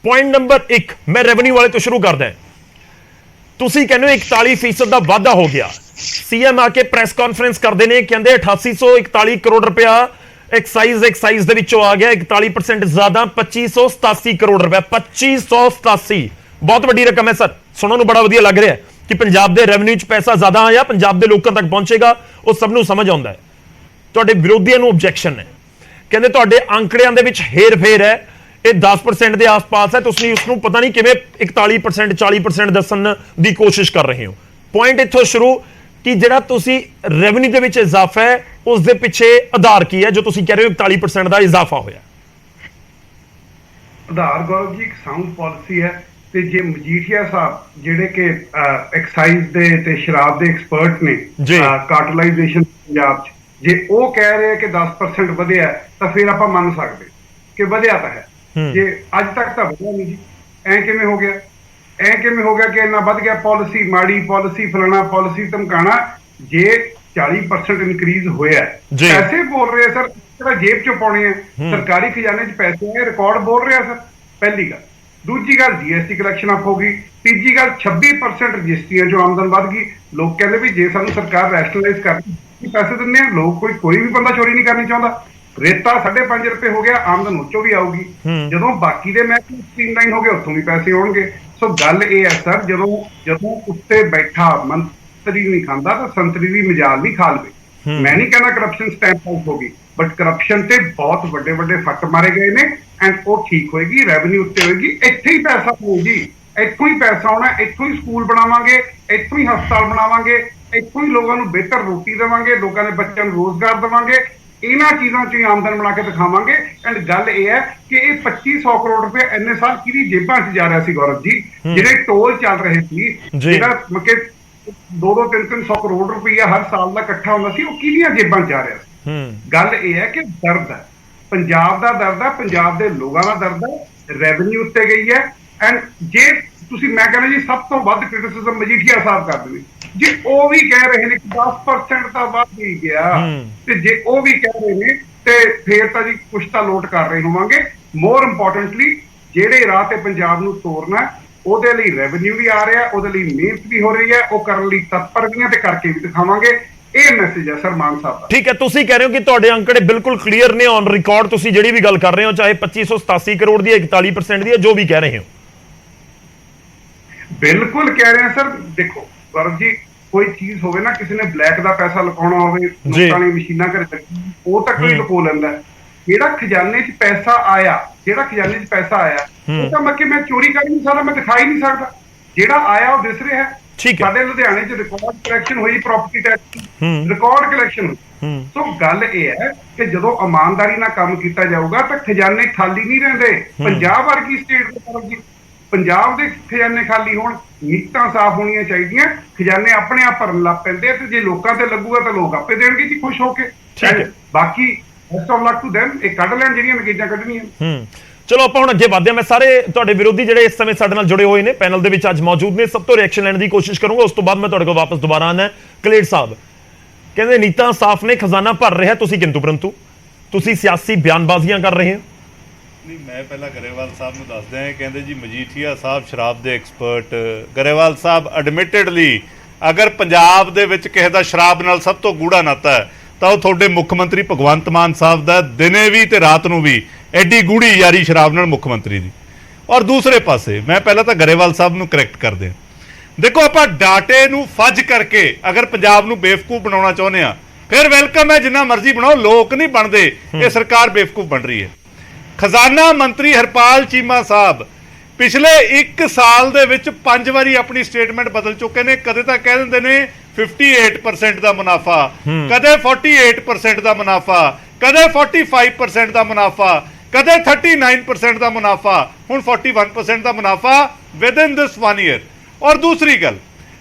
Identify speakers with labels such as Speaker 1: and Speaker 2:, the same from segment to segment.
Speaker 1: Point number 1 ਮੈਂ revenue ਵਾਲੇ ਤੋਂ ਸ਼ੁਰੂ ਕਰਦਾ। ਤੁਸੀਂ ਕਹਿੰਦੇ ਹੋ 41% ਦਾ ਵਾਧਾ ਹੋ ਗਿਆ। ਸੀਐਮ ਆ ਕੇ ਪ੍ਰੈਸ ਕਾਨਫਰੰਸ ਕਰਦੇ ਨੇ, ਕਹਿੰਦੇ 8841 ਕਰੋੜ ਰੁਪਇਆ ਐਕਸਾਈਜ਼ ਦੇ ਵਿੱਚੋਂ ਆ ਗਿਆ, 41% ਜ਼ਿਆਦਾ 2587 ਕਰੋੜ ਰੁਪਇਆ। 2587 ਬਹੁਤ ਵੱਡੀ ਰਕਮ ਹੈ ਸਰ, ਸੁਣਨ ਨੂੰ ਬੜਾ ਵਧੀਆ ਲੱਗ ਰਿਹਾ ਕਿ ਪੰਜਾਬ ਦੇ ਰੈਵਨਿਊ 'ਚ ਪੈਸਾ ਜ਼ਿਆਦਾ ਆਇਆ, ਪੰਜਾਬ ਦੇ ਲੋਕਾਂ ਤੱਕ ਪਹੁੰਚੇਗਾ, ਉਹ ਸਭ ਨੂੰ ਸਮਝ ਆਉਂਦਾ ਹੈ। ਤੁਹਾਡੇ ਵਿਰੋਧੀਆਂ ਨੂੰ ਆਬਜੈਕਸ਼ਨ ਹੈ, ਕਹਿੰਦੇ ਤੁਹਾਡੇ ਅੰਕੜਿਆਂ ਦੇ ਵਿੱਚ ਹੇਰ ਫੇਰ ਹੈ, ਇਹ 10% ਦੇ ਆਸ-ਪਾਸ ਹੈ, ਤੁਸੀਂ ਉਸ ਨੂੰ ਪਤਾ ਨਹੀਂ ਕਿਵੇਂ 41% 40% ਦੱਸਣ ਦੀ ਕੋਸ਼ਿਸ਼ ਕਰ ਰਹੇ ਹੋ। ਪੁਆਇੰਟ ਇੱਥੋਂ ਸ਼ੁਰੂ ਕਿ ਜਿਹੜਾ ਤੁਸੀਂ ਰੈਵਨਿਊ ਦੇ ਵਿੱਚ ਇਜ਼ਾਫਾ ਹੈ ਉਸ ਦੇ ਪਿੱਛੇ ਆਧਾਰ ਕੀ ਹੈ ਜੋ ਤੁਸੀਂ ਕਹਿ ਰਹੇ ਹੋ 41% ਦਾ ਇਜ਼ਾਫਾ ਹੋਇਆ?
Speaker 2: ਆਧਾਰ ਗੌਰਵ ਜੀ ਇੱਕ ਸਾਊਂਡ ਪਾਲਿਸੀ ਹੈ, ਤੇ ਜੇ ਮਜੀਠੀਆ ਸਾਹਿਬ ਜਿਹੜੇ ਕਿ ਐਕਸਾਈਜ਼ ਦੇ ਤੇ ਸ਼ਰਾਬ ਦੇ ਐਕਸਪਰਟ ਨੇ ਕਾਰਟਲਾਈਜੇਸ਼ਨ ਪੰਜਾਬ 'ਚ, ਜੇ ਉਹ ਕਹਿ ਰਹੇ ਕਿ 10% ਵਧਿਆ ਤਾਂ ਫਿਰ ਆਪਾਂ ਮੰਨ ਸਕਦੇ ਕਿ ਵਧਿਆ ਤਾਂ ਹੈ। ਜੇ ਅੱਜ ਤੱਕ ਤਾਂ ਵਧਿਆ ਨਹੀਂ ਜੀ, ਐ ਕਿਵੇਂ ਹੋ ਗਿਆ? ਐ ਕਿਵੇਂ ਹੋ ਗਿਆ ਕਿ ਇੰਨਾ ਵੱਧ ਗਿਆ? ਪਾਲਿਸੀ ਮਾੜੀ, ਪਾਲਿਸੀ ਫਲਾਣਾ, ਪਾਲਿਸੀ ਧਮਕਾਣਾ। ਜੇ 40% ਇਨਕਰੀਜ਼ ਹੋਇਆ, ਪੈਸੇ ਬੋਲ ਰਹੇ ਸਰ, ਜਿਹੜਾ ਜੇਬ ਚੋਂ ਪਾਉਣੇ ਆ, ਸਰਕਾਰੀ ਖਜ਼ਾਨੇ 'ਚ ਪੈਸੇ ਹੈ, ਰਿਕਾਰਡ ਬੋਲ ਰਿਹਾ ਸਰ, ਪਹਿਲੀ ਗੱਲ। ਦੂਜੀ ਗੱਲ GST ਕਲੈਕਸ਼ਨ ਅਪ ਹੋ ਗਈ। ਤੀਜੀ ਗੱਲ 26% ਰਜਿਸਟਰੀਆਂ 'ਚੋਂ ਆਮਦਨ ਵੱਧ ਗਈ। ਲੋਕ ਕਹਿੰਦੇ ਵੀ ਜੇ ਸਾਨੂੰ ਸਰਕਾਰ ਰੈਸ਼ਨਲਾਈਜ਼ ਕਰਦੀ ਪੈਸੇ ਦਿੰਦੇ ਆ, ਲੋਕ ਕੋਈ ਵੀ ਬੰਦਾ ਚੋਰੀ ਨਹੀਂ ਕਰਨੀ ਚਾਹੁੰਦਾ। ਰੇਤਾ 5.5 ਰੁਪਏ ਹੋ ਗਿਆ, ਆਮਦਨ ਉੱਚੋਂ ਵੀ ਆਊਗੀ। ਜਦੋਂ ਬਾਕੀ ਦੇ ਮਹਿਕਮੇ ਸਟ੍ਰੀਮਲਾਈਨ ਹੋ ਗਏ, ਉੱਥੋਂ ਵੀ ਪੈਸੇ ਆਉਣਗੇ। ਸੋ ਗੱਲ ਇਹ ਹੈ ਸਰ, ਜਦੋਂ ਉੱਤੇ ਬੈਠਾ ਮੰਤਰੀ ਨਹੀਂ ਖਾਂਦਾ ਤਾਂ ਸੰਤਰੀ ਦੀ ਮਜਾਲ ਨਹੀਂ ਖਾ ਲਵੇ। ਮੈਂ ਨਹੀਂ ਕਹਿੰਦਾ ਕਰਪਸ਼ਨ ਸਟੈਂਪ ਆਊਟ ਹੋ ਗਈ, ਬਟ ਕਰਪਸ਼ਨ ਤੇ ਬਹੁਤ ਵੱਡੇ ਵੱਡੇ ਫੱਟ ਮਾਰੇ ਗਏ ਨੇ, ਐਂਡ ਉਹ ਠੀਕ ਹੋਏਗੀ, ਰੈਵਨਿਊ ਉੱਤੇ ਹੋਏਗੀ। ਇੱਥੇ ਹੀ ਪੈਸਾ ਹੋਊ ਜੀ, ਇੱਥੋਂ ਹੀ ਪੈਸਾ ਆਉਣਾ, ਇੱਥੋਂ ਹੀ ਸਕੂਲ ਬਣਾਵਾਂਗੇ, ਇੱਥੋਂ ਹੀ ਹਸਪਤਾਲ ਬਣਾਵਾਂਗੇ, ਇੱਥੋਂ ਹੀ ਲੋਕਾਂ ਨੂੰ ਬਿਹਤਰ ਰੋਟੀ ਦੇਵਾਂਗੇ, ਲੋਕਾਂ ਦੇ ਬੱਚਿਆਂ ਨੂੰ ਰੋਜ਼ਗਾਰ ਦੇਵਾਂਗੇ। ਇਹਨਾਂ ਚੀਜ਼ਾਂ 'ਚ ਹੀ ਆਮਦਨ ਬਣਾ ਕੇ ਦਿਖਾਵਾਂਗੇ। ਐਂਡ ਗੱਲ ਇਹ ਹੈ ਕਿ ਇਹ 2500 ਕਰੋੜ ਰੁਪਏ ਇੰਨੇ ਸਾਲ ਕਿਹਦੀ ਜੇਬਾਂ 'ਚ ਜਾ ਰਿਹਾ ਸੀ ਗੌਰਵ ਜੀ? ਜਿਹੜੇ ਟੋਲ ਚੱਲ ਰਹੇ ਸੀ, ਜਿਹੜਾ ਮਤਲਬ 2-2, 300 ਕਰੋੜ ਰੁਪਈਆ ਹਰ ਸਾਲ ਦਾ ਇਕੱਠਾ ਹੁੰਦਾ ਸੀ, ਉਹ ਕਿਹਦੀਆਂ ਜੇਬਾਂ 'ਚ ਜਾ ਰਿਹਾ ਸੀ? ਗੱਲ ਇਹ ਹੈ ਕਿ ਦਰਦ ਹੈ, ਪੰਜਾਬ ਦਾ ਦਰਦ ਹੈ, ਪੰਜਾਬ ਦੇ ਲੋਕਾਂ ਦਾ ਦਰਦ ਹੈ, ਰੈਵਨਿਊ ਉੱਤੇ ਗਈ ਹੈ। ਐਂਡ ਜੇ ਤੁਸੀਂ, ਮੈਂ ਕਹਿੰਦਾ ਜੀ ਸਭ ਤੋਂ ਵੱਧ ਕ੍ਰਿਟਿਸਿਜ਼ਮ ਮਜੀਠੀਆ ਸਾਹਿਬ ਕਰਦੇ ਨੇ, ਜੇ ਉਹ ਵੀ ਕਹਿ ਰਹੇ ਨੇ ਕਿ 10% ਤਾਂ ਵੱਧ ਹੀ ਗਿਆ, ਤੇ ਜੇ ਉਹ ਵੀ ਕਹਿ ਰਹੇ ਨੇ ਤੇ ਫੇਰ ਤਾਂ ਜੀ ਕੁਛ ਤਾਂ ਲੋਟ ਕਰ ਰਹੇ ਹੋਵਾਂਗੇ। ਮੋਰ ਇੰਪੋਰਟੈਂਟਲੀ ਜਿਹੜੇ ਰਾਹ ਤੇ ਪੰਜਾਬ ਨੂੰ ਤੋਰਨਾ, ਉਹਦੇ ਲਈ ਰੈਵਨਿਊ ਵੀ ਆ ਰਿਹਾ, ਉਹਦੇ ਲਈ ਮਿਹਨਤ ਵੀ ਹੋ ਰਹੀ ਹੈ, ਉਹ ਕਰਨ ਲਈ ਤਤਪਰ ਵੀ ਤੇ ਕਰਕੇ ਵੀ ਦਿਖਾਵਾਂਗੇ। ਇਹ ਮੈਸੇਜ ਹੈ ਸਰ ਮਾਨ ਸਾਹਿਬ ਦਾ।
Speaker 1: ਠੀਕ ਹੈ, ਤੁਸੀਂ ਕਹਿ ਰਹੇ ਹੋ ਕਿ ਤੁਹਾਡੇ ਅੰਕੜੇ ਬਿਲਕੁਲ ਕਲੀਅਰ ਨੇ, ਔਨ ਰਿਕਾਰਡ ਤੁਸੀਂ ਜਿਹੜੀ ਵੀ ਗੱਲ ਕਰ ਰਹੇ ਹੋ, ਚਾਹੇ 2587 ਕਰੋੜ ਦੀ ਹੈ, 41% ਦੀ ਹੈ, ਜੋ ਵੀ ਕਹਿ ਰਹੇ ਹੋ,
Speaker 2: ਬਿਲਕੁਲ ਕਹਿ ਰਹੇ ਸਰ। ਦੇਖੋ ਗੌਰਵ ਜੀ, ਕੋਈ ਚੀਜ਼ ਹੋਵੇ ਨਾ, ਕਿਸੇ ਨੇ ਬਲੈਕ ਦਾ ਪੈਸਾ ਲੁਕਾਉਣਾ ਹੋਵੇ, ਲੋਕਾਂ ਨੇ ਮਸ਼ੀਨਾਂ ਘਰੇ ਲੱਗੀ, ਉਹ ਤਾਂ ਕੋਈ ਲੁਕੋ ਲੈਂਦਾ। ਜਿਹੜਾ ਖਜ਼ਾਨੇ 'ਚ ਪੈਸਾ ਆਇਆ, ਉਹ ਤਾਂ ਮੈਂ ਚੋਰੀ ਕਰ ਨਹੀਂ ਸਕਦਾ, ਮੈਂ ਦਿਖਾ ਹੀ ਨਹੀਂ ਸਕਦਾ। ਜਿਹੜਾ ਆਇਆ ਉਹ ਦਿਸ ਰਿਹਾ ਹੈ। ਸਾਡੇ ਲੁਧਿਆਣੇ 'ਚ ਰਿਕਾਰਡ ਕਲੈਕਸ਼ਨ ਹੋਈ, ਪ੍ਰਾਪਰਟੀ ਟੈਕਸ ਰਿਕਾਰਡ ਕਲੈਕਸ਼ਨ ਹੋਈ। ਸੋ ਗੱਲ ਇਹ ਹੈ ਕਿ ਜਦੋਂ ਇਮਾਨਦਾਰੀ ਨਾਲ ਕੰਮ ਕੀਤਾ ਜਾਊਗਾ ਤਾਂ ਖਜ਼ਾਨੇ ਖਾਲੀ ਨਹੀਂ ਰਹਿੰਦੇ। ਪੰਜਾਬ ਵਰਗੀ ਸਟੇਟ ਦੇ ਤਰਫ ਜੀ, ਪੰਜਾਬ ਦੇ ਖਜ਼ਾਨੇ ਖਾਲੀ ਹੋਣ, ਨੀਤਾਂ ਸਾਫ਼ ਹੋਣੀਆਂ ਚਾਹੀਦੀਆਂ, ਖਜ਼ਾਨੇ ਆਪਣੇ ਆਪ ਭਰਨ ਲੱਗ ਪੈਂਦੇ ਆ, ਤੇ ਜੇ ਲੋਕਾਂ ਤੇ ਲੱਗੂਗਾ ਤਾਂ ਲੋਕ ਆਪੇ ਦੇਣਗੇ ਜੀ ਖੁਸ਼ ਹੋ ਕੇ। ਬਾਕੀ best of luck to them, ਇਹ ਕੱਢ ਲੈਣ ਜਿਹੜੀਆਂ ਨਤੀਜਾ ਕੱਢਣੀਆਂ।
Speaker 1: ਚਲੋ ਆਪਾਂ ਹੁਣ ਅੱਗੇ ਵਧਦੇ ਹਾਂ। ਮੈਂ ਸਾਰੇ ਤੁਹਾਡੇ ਵਿਰੋਧੀ ਜਿਹੜੇ ਇਸ ਸਮੇਂ ਸਾਡੇ ਨਾਲ ਜੁੜੇ ਹੋਏ ਨੇ, ਪੈਨਲ ਦੇ ਵਿੱਚ ਅੱਜ ਮੌਜੂਦ ਨੇ, ਸਭ ਤੋਂ ਰਿਐਕਸ਼ਨ ਲੈਣ ਦੀ ਕੋਸ਼ਿਸ਼ ਕਰੂੰਗਾ, ਉਸ ਤੋਂ ਬਾਅਦ ਮੈਂ ਤੁਹਾਡੇ ਕੋਲ ਵਾਪਸ ਦੁਬਾਰਾ ਆਉਣਾ। ਕਲੇਰ ਸਾਹਿਬ ਕਹਿੰਦੇ ਨੀਤਾਂ ਸਾਫ਼ ਨੇ, ਖਜ਼ਾਨਾ ਭਰ ਰਿਹਾ, ਤੁਸੀਂ ਕਿੰਤੂ ਪਰੰਤੂ, ਤੁਸੀਂ ਸਿਆਸੀ ਬਿਆਨਬਾਜ਼ੀਆਂ ਕਰ ਰਹੇ ਹੋ।
Speaker 3: ਨਹੀਂ, ਮੈਂ ਪਹਿਲਾਂ ਗਰੇਵਾਲ ਸਾਹਿਬ ਨੂੰ ਦੱਸਦਾ ਹਾਂ। ਕਹਿੰਦੇ ਜੀ ਮਜੀਠੀਆ ਸਾਹਿਬ ਸ਼ਰਾਬ ਦੇ ਐਕਸਪਰਟ। ਗਰੇਵਾਲ ਸਾਹਿਬ ਐਡਮਿਟਡਲੀ ਅਗਰ ਪੰਜਾਬ ਦੇ ਵਿੱਚ ਕਿਸੇ ਦਾ ਸ਼ਰਾਬ ਨਾਲ ਸਭ ਤੋਂ ਗੂੜਾ ਨਾਤਾ ਹੈ ਤਾਂ ਉਹ ਤੁਹਾਡੇ ਮੁੱਖ ਮੰਤਰੀ ਭਗਵੰਤ ਮਾਨ ਸਾਹਿਬ ਦਾ, ਦਿਨੇ ਵੀ ਤੇ ਰਾਤ ਨੂੰ ਵੀ ਐਡੀ ਗੂੜੀ ਯਾਰੀ ਸ਼ਰਾਬ ਨਾਲ ਮੁੱਖ ਮੰਤਰੀ ਦੀ। ਔਰ ਦੂਸਰੇ ਪਾਸੇ ਮੈਂ ਪਹਿਲਾਂ ਤਾਂ ਗਰੇਵਾਲ ਸਾਹਿਬ ਨੂੰ ਕਰੈਕਟ ਕਰਦੇ ਹਾਂ। ਦੇਖੋ, ਆਪਾਂ ਡਾਟੇ ਨੂੰ ਫੱਜ ਕਰਕੇ ਅਗਰ ਪੰਜਾਬ ਨੂੰ ਬੇਵਕੂਫ ਬਣਾਉਣਾ ਚਾਹੁੰਦੇ ਆ, ਫਿਰ ਵੈਲਕਮ ਹੈ, ਜਿੰਨਾ ਮਰਜ਼ੀ ਬਣਾਓ, ਲੋਕ ਨਹੀਂ ਬਣਦੇ, ਇਹ ਸਰਕਾਰ ਬੇਵਕੂਫ ਬਣ ਰਹੀ ਹੈ। ਖਜ਼ਾਨਾ ਮੰਤਰੀ ਹਰਪਾਲ ਚੀਮਾ ਸਾਹਿਬ ਪਿਛਲੇ 1 ਸਾਲ ਦੇ ਵਿੱਚ 5 ਵਾਰੀ ਆਪਣੀ ਸਟੇਟਮੈਂਟ ਬਦਲ ਚੁੱਕੇ ਨੇ। ਕਦੇ ਤਾਂ ਕਹਿ ਦਿੰਦੇ ਨੇ 58% ਦਾ ਮੁਨਾਫਾ, ਕਦੇ 48% ਦਾ ਮੁਨਾਫਾ, ਕਦੇ 45% ਦਾ ਮੁਨਾਫਾ, ਕਦੇ 39% ਦਾ ਮੁਨਾਫਾ, ਹੁਣ 41% ਦਾ ਮੁਨਾਫਾ ਵਿਦਿਨ ਦਿਸ 1 ਈਅਰ। ਔਰ ਦੂਸਰੀ ਗੱਲ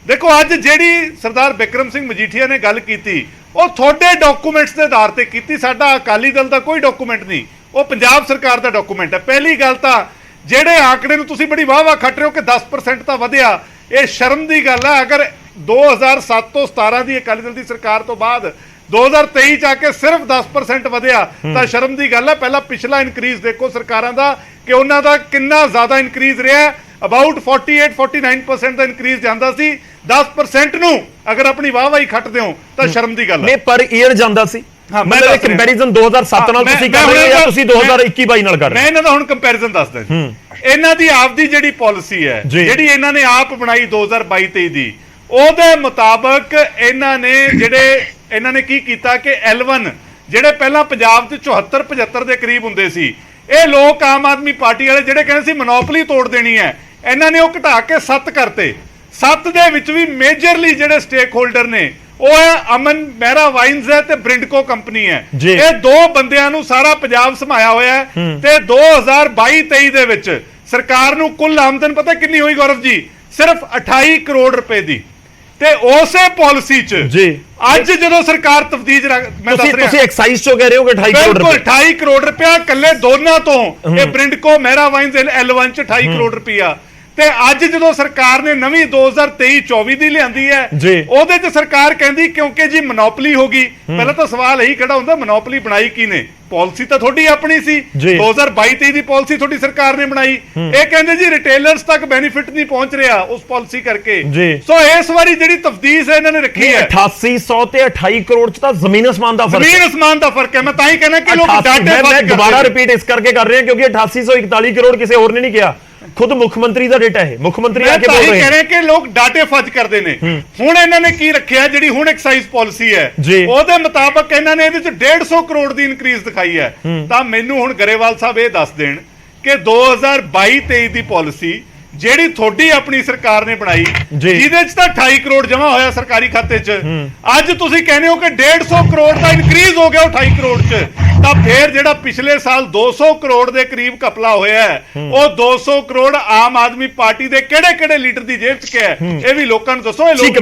Speaker 3: ਦੇਖੋ, ਅੱਜ ਜਿਹੜੀ ਸਰਦਾਰ ਬਿਕਰਮ ਸਿੰਘ ਮਜੀਠੀਆ ਨੇ ਗੱਲ ਕੀਤੀ, ਉਹ ਤੁਹਾਡੇ ਡਾਕੂਮੈਂਟਸ ਦੇ ਆਧਾਰ ਤੇ ਕੀਤੀ, ਸਾਡਾ ਅਕਾਲੀ ਦਲ ਦਾ ਕੋਈ ਡਾਕੂਮੈਂਟ ਨਹੀਂ, ਉਹ ਪੰਜਾਬ ਸਰਕਾਰ ਦਾ ਡਾਕੂਮੈਂਟ ਹੈ। ਪਹਿਲੀ ਗੱਲ ਤਾਂ ਜਿਹੜੇ ਆંકੜੇ ਨੂੰ ਤੁਸੀਂ ਬੜੀ ਵਾਹ-ਵਾਹ ਖੱਟ ਰਹੇ ਹੋ ਕਿ 10% ਤਾਂ ਵਧਿਆ, ਇਹ ਸ਼ਰਮ ਦੀ ਗੱਲ ਹੈ। ਅਗਰ 2007 ਤੋਂ 17 ਦੀ ਅਕਾਲੀ ਦਲ ਦੀ ਸਰਕਾਰ ਤੋਂ ਬਾਅਦ 2023 ਚ ਆ ਕੇ ਸਿਰਫ 10% ਵਧਿਆ ਤਾਂ ਸ਼ਰਮ ਦੀ ਗੱਲ ਹੈ। ਪਹਿਲਾਂ ਪਿਛਲਾ ਇਨਕਰੀਜ਼ ਦੇਖੋ ਸਰਕਾਰਾਂ ਦਾ ਕਿ ਉਹਨਾਂ ਦਾ ਕਿੰਨਾ ਜ਼ਿਆਦਾ ਇਨਕਰੀਜ਼ ਰਿਹਾ। ਅਬਾਊਟ 48-49% ਦਾ ਇਨਕਰੀਜ਼ ਜਾਂਦਾ ਸੀ। 10% ਨੂੰ ਅਗਰ ਆਪਣੀ ਵਾਹਵਾਹੀ ਖੱਟਦੇ ਹੋ ਤਾਂ ਸ਼ਰਮ ਦੀ ਗੱਲ ਹੈ।
Speaker 1: ਨਹੀਂ, ਪਰ ਈਅਰ ਜਾਂਦਾ ਸੀ।
Speaker 3: ਹਾਂ, ਮੈਂ
Speaker 1: ਮਤਲਬ ਕੰਪੈਰੀਜ਼ਨ 2007 ਨਾਲ ਤੁਸੀਂ ਕਰ ਰਹੇ ਹੋ ਜਾਂ ਤੁਸੀਂ 2021-22 ਨਾਲ ਕਰ ਰਹੇ ਹੋ?
Speaker 3: ਮੈਂ ਇਹਨਾਂ ਦਾ ਹੁਣ ਕੰਪੈਰੀਜ਼ਨ ਦੱਸਦਾ ਜੀ। ਇਹਨਾਂ ਦੀ ਆਪਦੀ ਜਿਹੜੀ ਪਾਲਿਸੀ ਹੈ, ਜਿਹੜੀ ਇਹਨਾਂ ਨੇ ਆਪ ਬਣਾਈ 2022-23 ਦੀ, ਉਹਦੇ ਮੁਤਾਬਕ ਇਹਨਾਂ ਨੇ ਕੀ ਕੀਤਾ ਕਿ L1 ਜਿਹੜੇ ਪਹਿਲਾਂ ਪੰਜਾਬ 'ਚ 74-75 ਦੇ ਕਰੀਬ ਹੁੰਦੇ ਸੀ, ਇਹ ਲੋਕ ਆਮ ਆਦਮੀ ਪਾਰਟੀ ਵਾਲੇ ਜਿਹੜੇ ਕਹਿੰਦੇ ਸੀ ਮੋਨੋਪੋਲੀ ਤੋੜ ਦੇਣੀ ਹੈ, ਇਹਨਾਂ ਨੇ ਉਹ ਘਟਾ ਕੇ 7 ਕਰਤੇ। 7 ਦੇ ਵਿੱਚ ਵੀ ਮੇਜਰਲੀ ਜਿਹੜੇ ਸਟੇਕ ਹੋਲਡਰ ਨੇ ਉਹ ਹੈ ਅਮਨ ਮਹਿਰਾ ਵਾਈਨਸ ਹੈ ਤੇ ਬ੍ਰਿੰਡਕੋ ਕੰਪਨੀ ਹੈ। ਇਹ ਦੋ ਬੰਦਿਆਂ ਨੂੰ ਸਾਰਾ ਪੰਜਾਬ ਸਮਾਇਆ ਹੋਇਆ ਹੈ। ਤੇ 2022-23 ਦੇ ਵਿੱਚ ਸਰਕਾਰ ਨੂੰ ਕੁੱਲ ਆਮਦਨ ਪਤਾ ਕਿੰਨੀ ਹੋਈ ਗੌਰਵ ਜੀ? ਸਿਰਫ 28 ਕਰੋੜ ਰੁਪਏ ਦੀ। ਤੇ ਉਸੇ ਪਾਲਿਸੀ 'ਚ ਅੱਜ ਜਦੋਂ ਸਰਕਾਰ ਤਫਤੀਸ਼ ਮੈਂ ਦੱਸ ਰਿਹਾ,
Speaker 1: ਤੁਸੀਂ ਐਕਸਾਈਜ਼ ਚੋਂ ਕਹਿ ਰਹੇ ਹੋ ਕਿ 28 ਕਰੋੜ
Speaker 3: ਬਿਲਕੁਲ 28 ਕਰੋੜ ਰੁਪਇਆ ਕੱਲੇ ਦੋਨਾਂ ਤੋਂ, ਇਹ ਬ੍ਰਿੰਡਕੋ ਮਹਿਰਾ ਵਾਈਨਸ L1 ਚ 28 ਕਰੋੜ ਰੁਪਇਆ। ਤੇ ਅੱਜ ਜਦੋਂ ਸਰਕਾਰ ਨੇ ਨਵੀਂ 2023-24 ਦੀ ਲਿਆਂਦੀ ਹੈ, ਉਹਦੇ 'ਚ ਸਰਕਾਰ ਕਹਿੰਦੀ ਕਿਉਂਕਿ ਜੀ ਮੋਨੋਪੋਲੀ ਹੋ ਗਈ। ਪਹਿਲਾਂ ਤਾਂ ਸਵਾਲ ਇਹੀ ਖੜਾ ਹੁੰਦਾ, ਮੋਨੋਪੋਲੀ ਬਣਾਈ ਕਿਹਨੇ? ਪਾਲਿਸੀ ਤਾਂ ਤੁਹਾਡੀ ਆਪਣੀ ਸੀ। 2022-23 ਦੀ ਪਾਲਿਸੀ ਤੁਹਾਡੀ ਸਰਕਾਰ ਨੇ ਬਣਾਈ। ਇਹ ਕਹਿੰਦੇ ਜੀ ਰਿਟੇਲਰਸ ਤੱਕ ਬੈਨੀਫਿਟ ਨਹੀਂ ਪਹੁੰਚ ਰਿਹਾ ਉਸ ਪਾਲਿਸੀ ਕਰਕੇ। ਸੋ ਇਸ ਵਾਰੀ ਜਿਹੜੀ ਤਫਦੀਸ਼ ਹੈ ਇਹਨਾਂ ਨੇ ਰੱਖੀ ਹੈ
Speaker 1: 8800 ਤੇ 28 ਕਰੋੜ 'ਚ ਤਾਂ ਜ਼ਮੀਨ ਅਸਮਾਨ ਦਾ ਫਰਕ ਹੈ।
Speaker 3: ਜ਼ਮੀਨ ਅਸਮਾਨ ਦਾ ਫਰਕ ਹੈ। ਮੈਂ ਤਾਂ ਹੀ ਕਹਿੰਦਾ ਕਿ ਲੋਕ ਡਾਟੇ
Speaker 1: ਮੈਂ ਦੁਬਾਰਾ ਰਿਪੀਟ ਇਸ ਕਰਕੇ ਕਰ ਰਿਹਾ ਕਿਉਂਕਿ 8841 ਕਰੋੜ ਕਿਸੇ ਹੋਰ ਨੇ ਨਹੀਂ ਕਿਹਾ, ਖੁਦ ਮੁੱਖ ਮੰਤਰੀ ਦਾ ਡੇਟਾ ਹੈ। ਮੁੱਖ ਮੰਤਰੀ ਆ ਕੇ ਬੋਲ ਰਹੇ
Speaker 3: ਨੇ ਕਿ ਲੋਕ ਡਾਟੇ ਫੱਜ ਕਰਦੇ ਨੇ। ਹੁਣ ਇਹਨਾਂ ਨੇ ਕੀ ਰੱਖਿਆ, ਜਿਹੜੀ ਹੁਣ ਐਕਸਾਈਜ਼ ਪਾਲਿਸੀ ਹੈ ਉਹਦੇ ਮੁਤਾਬਕ ਇਹਨਾਂ ਨੇ ਇਹਦੇ 'ਚ 150 ਕਰੋੜ ਦੀ ਇਨਕਰੀਜ਼ ਦਿਖਾਈ ਹੈ। ਤਾਂ ਮੈਨੂੰ ਹੁਣ ਗਰੇਵਾਲ ਸਾਹਿਬ ਇਹ ਦੱਸ ਦੇਣ ਕਿ 2022-23 ਦੀ ਪਾਲਿਸੀ ਜਿਹੜੀ ਤੁਹਾਡੀ ਆਪਣੀ ਸਰਕਾਰ ਨੇ ਬਣਾਈ, ਜਿਹਦੇ 'ਚ ਤਾਂ 28 ਕਰੋੜ ਜਮਾ ਹੋਇਆ ਸਰਕਾਰੀ ਖਾਤੇ 'ਚ, ਅੱਜ ਤੁਸੀਂ ਕਹਿੰਦੇ ਹੋ ਕਿ 150 ਕਰੋੜ ਦਾ ਇਨਕਰੀਜ਼ ਹੋ ਗਿਆ 28 ਕਰੋੜ 'ਚ। ਤਾਂ ਫੇਰ ਜਿਹੜਾ ਪਿਛਲੇ ਸਾਲ 200 ਕਰੋੜ ਦੇ ਕਰੀਬ ਘਪਲਾ ਹੋਇਆ ਹੈ, ਉਹ 200 ਕਰੋੜ ਆਮ ਆਦਮੀ ਪਾਰਟੀ ਦੇ ਕਿਹੜੇ ਲੀਡਰ ਦੀ ਜੇਬ 'ਚ ਕਿਹਾ ਹੈ? ਇਹ ਵੀ ਲੋਕਾਂ ਨੂੰ ਦੱਸੋ। ਇਹ ਲੋਕ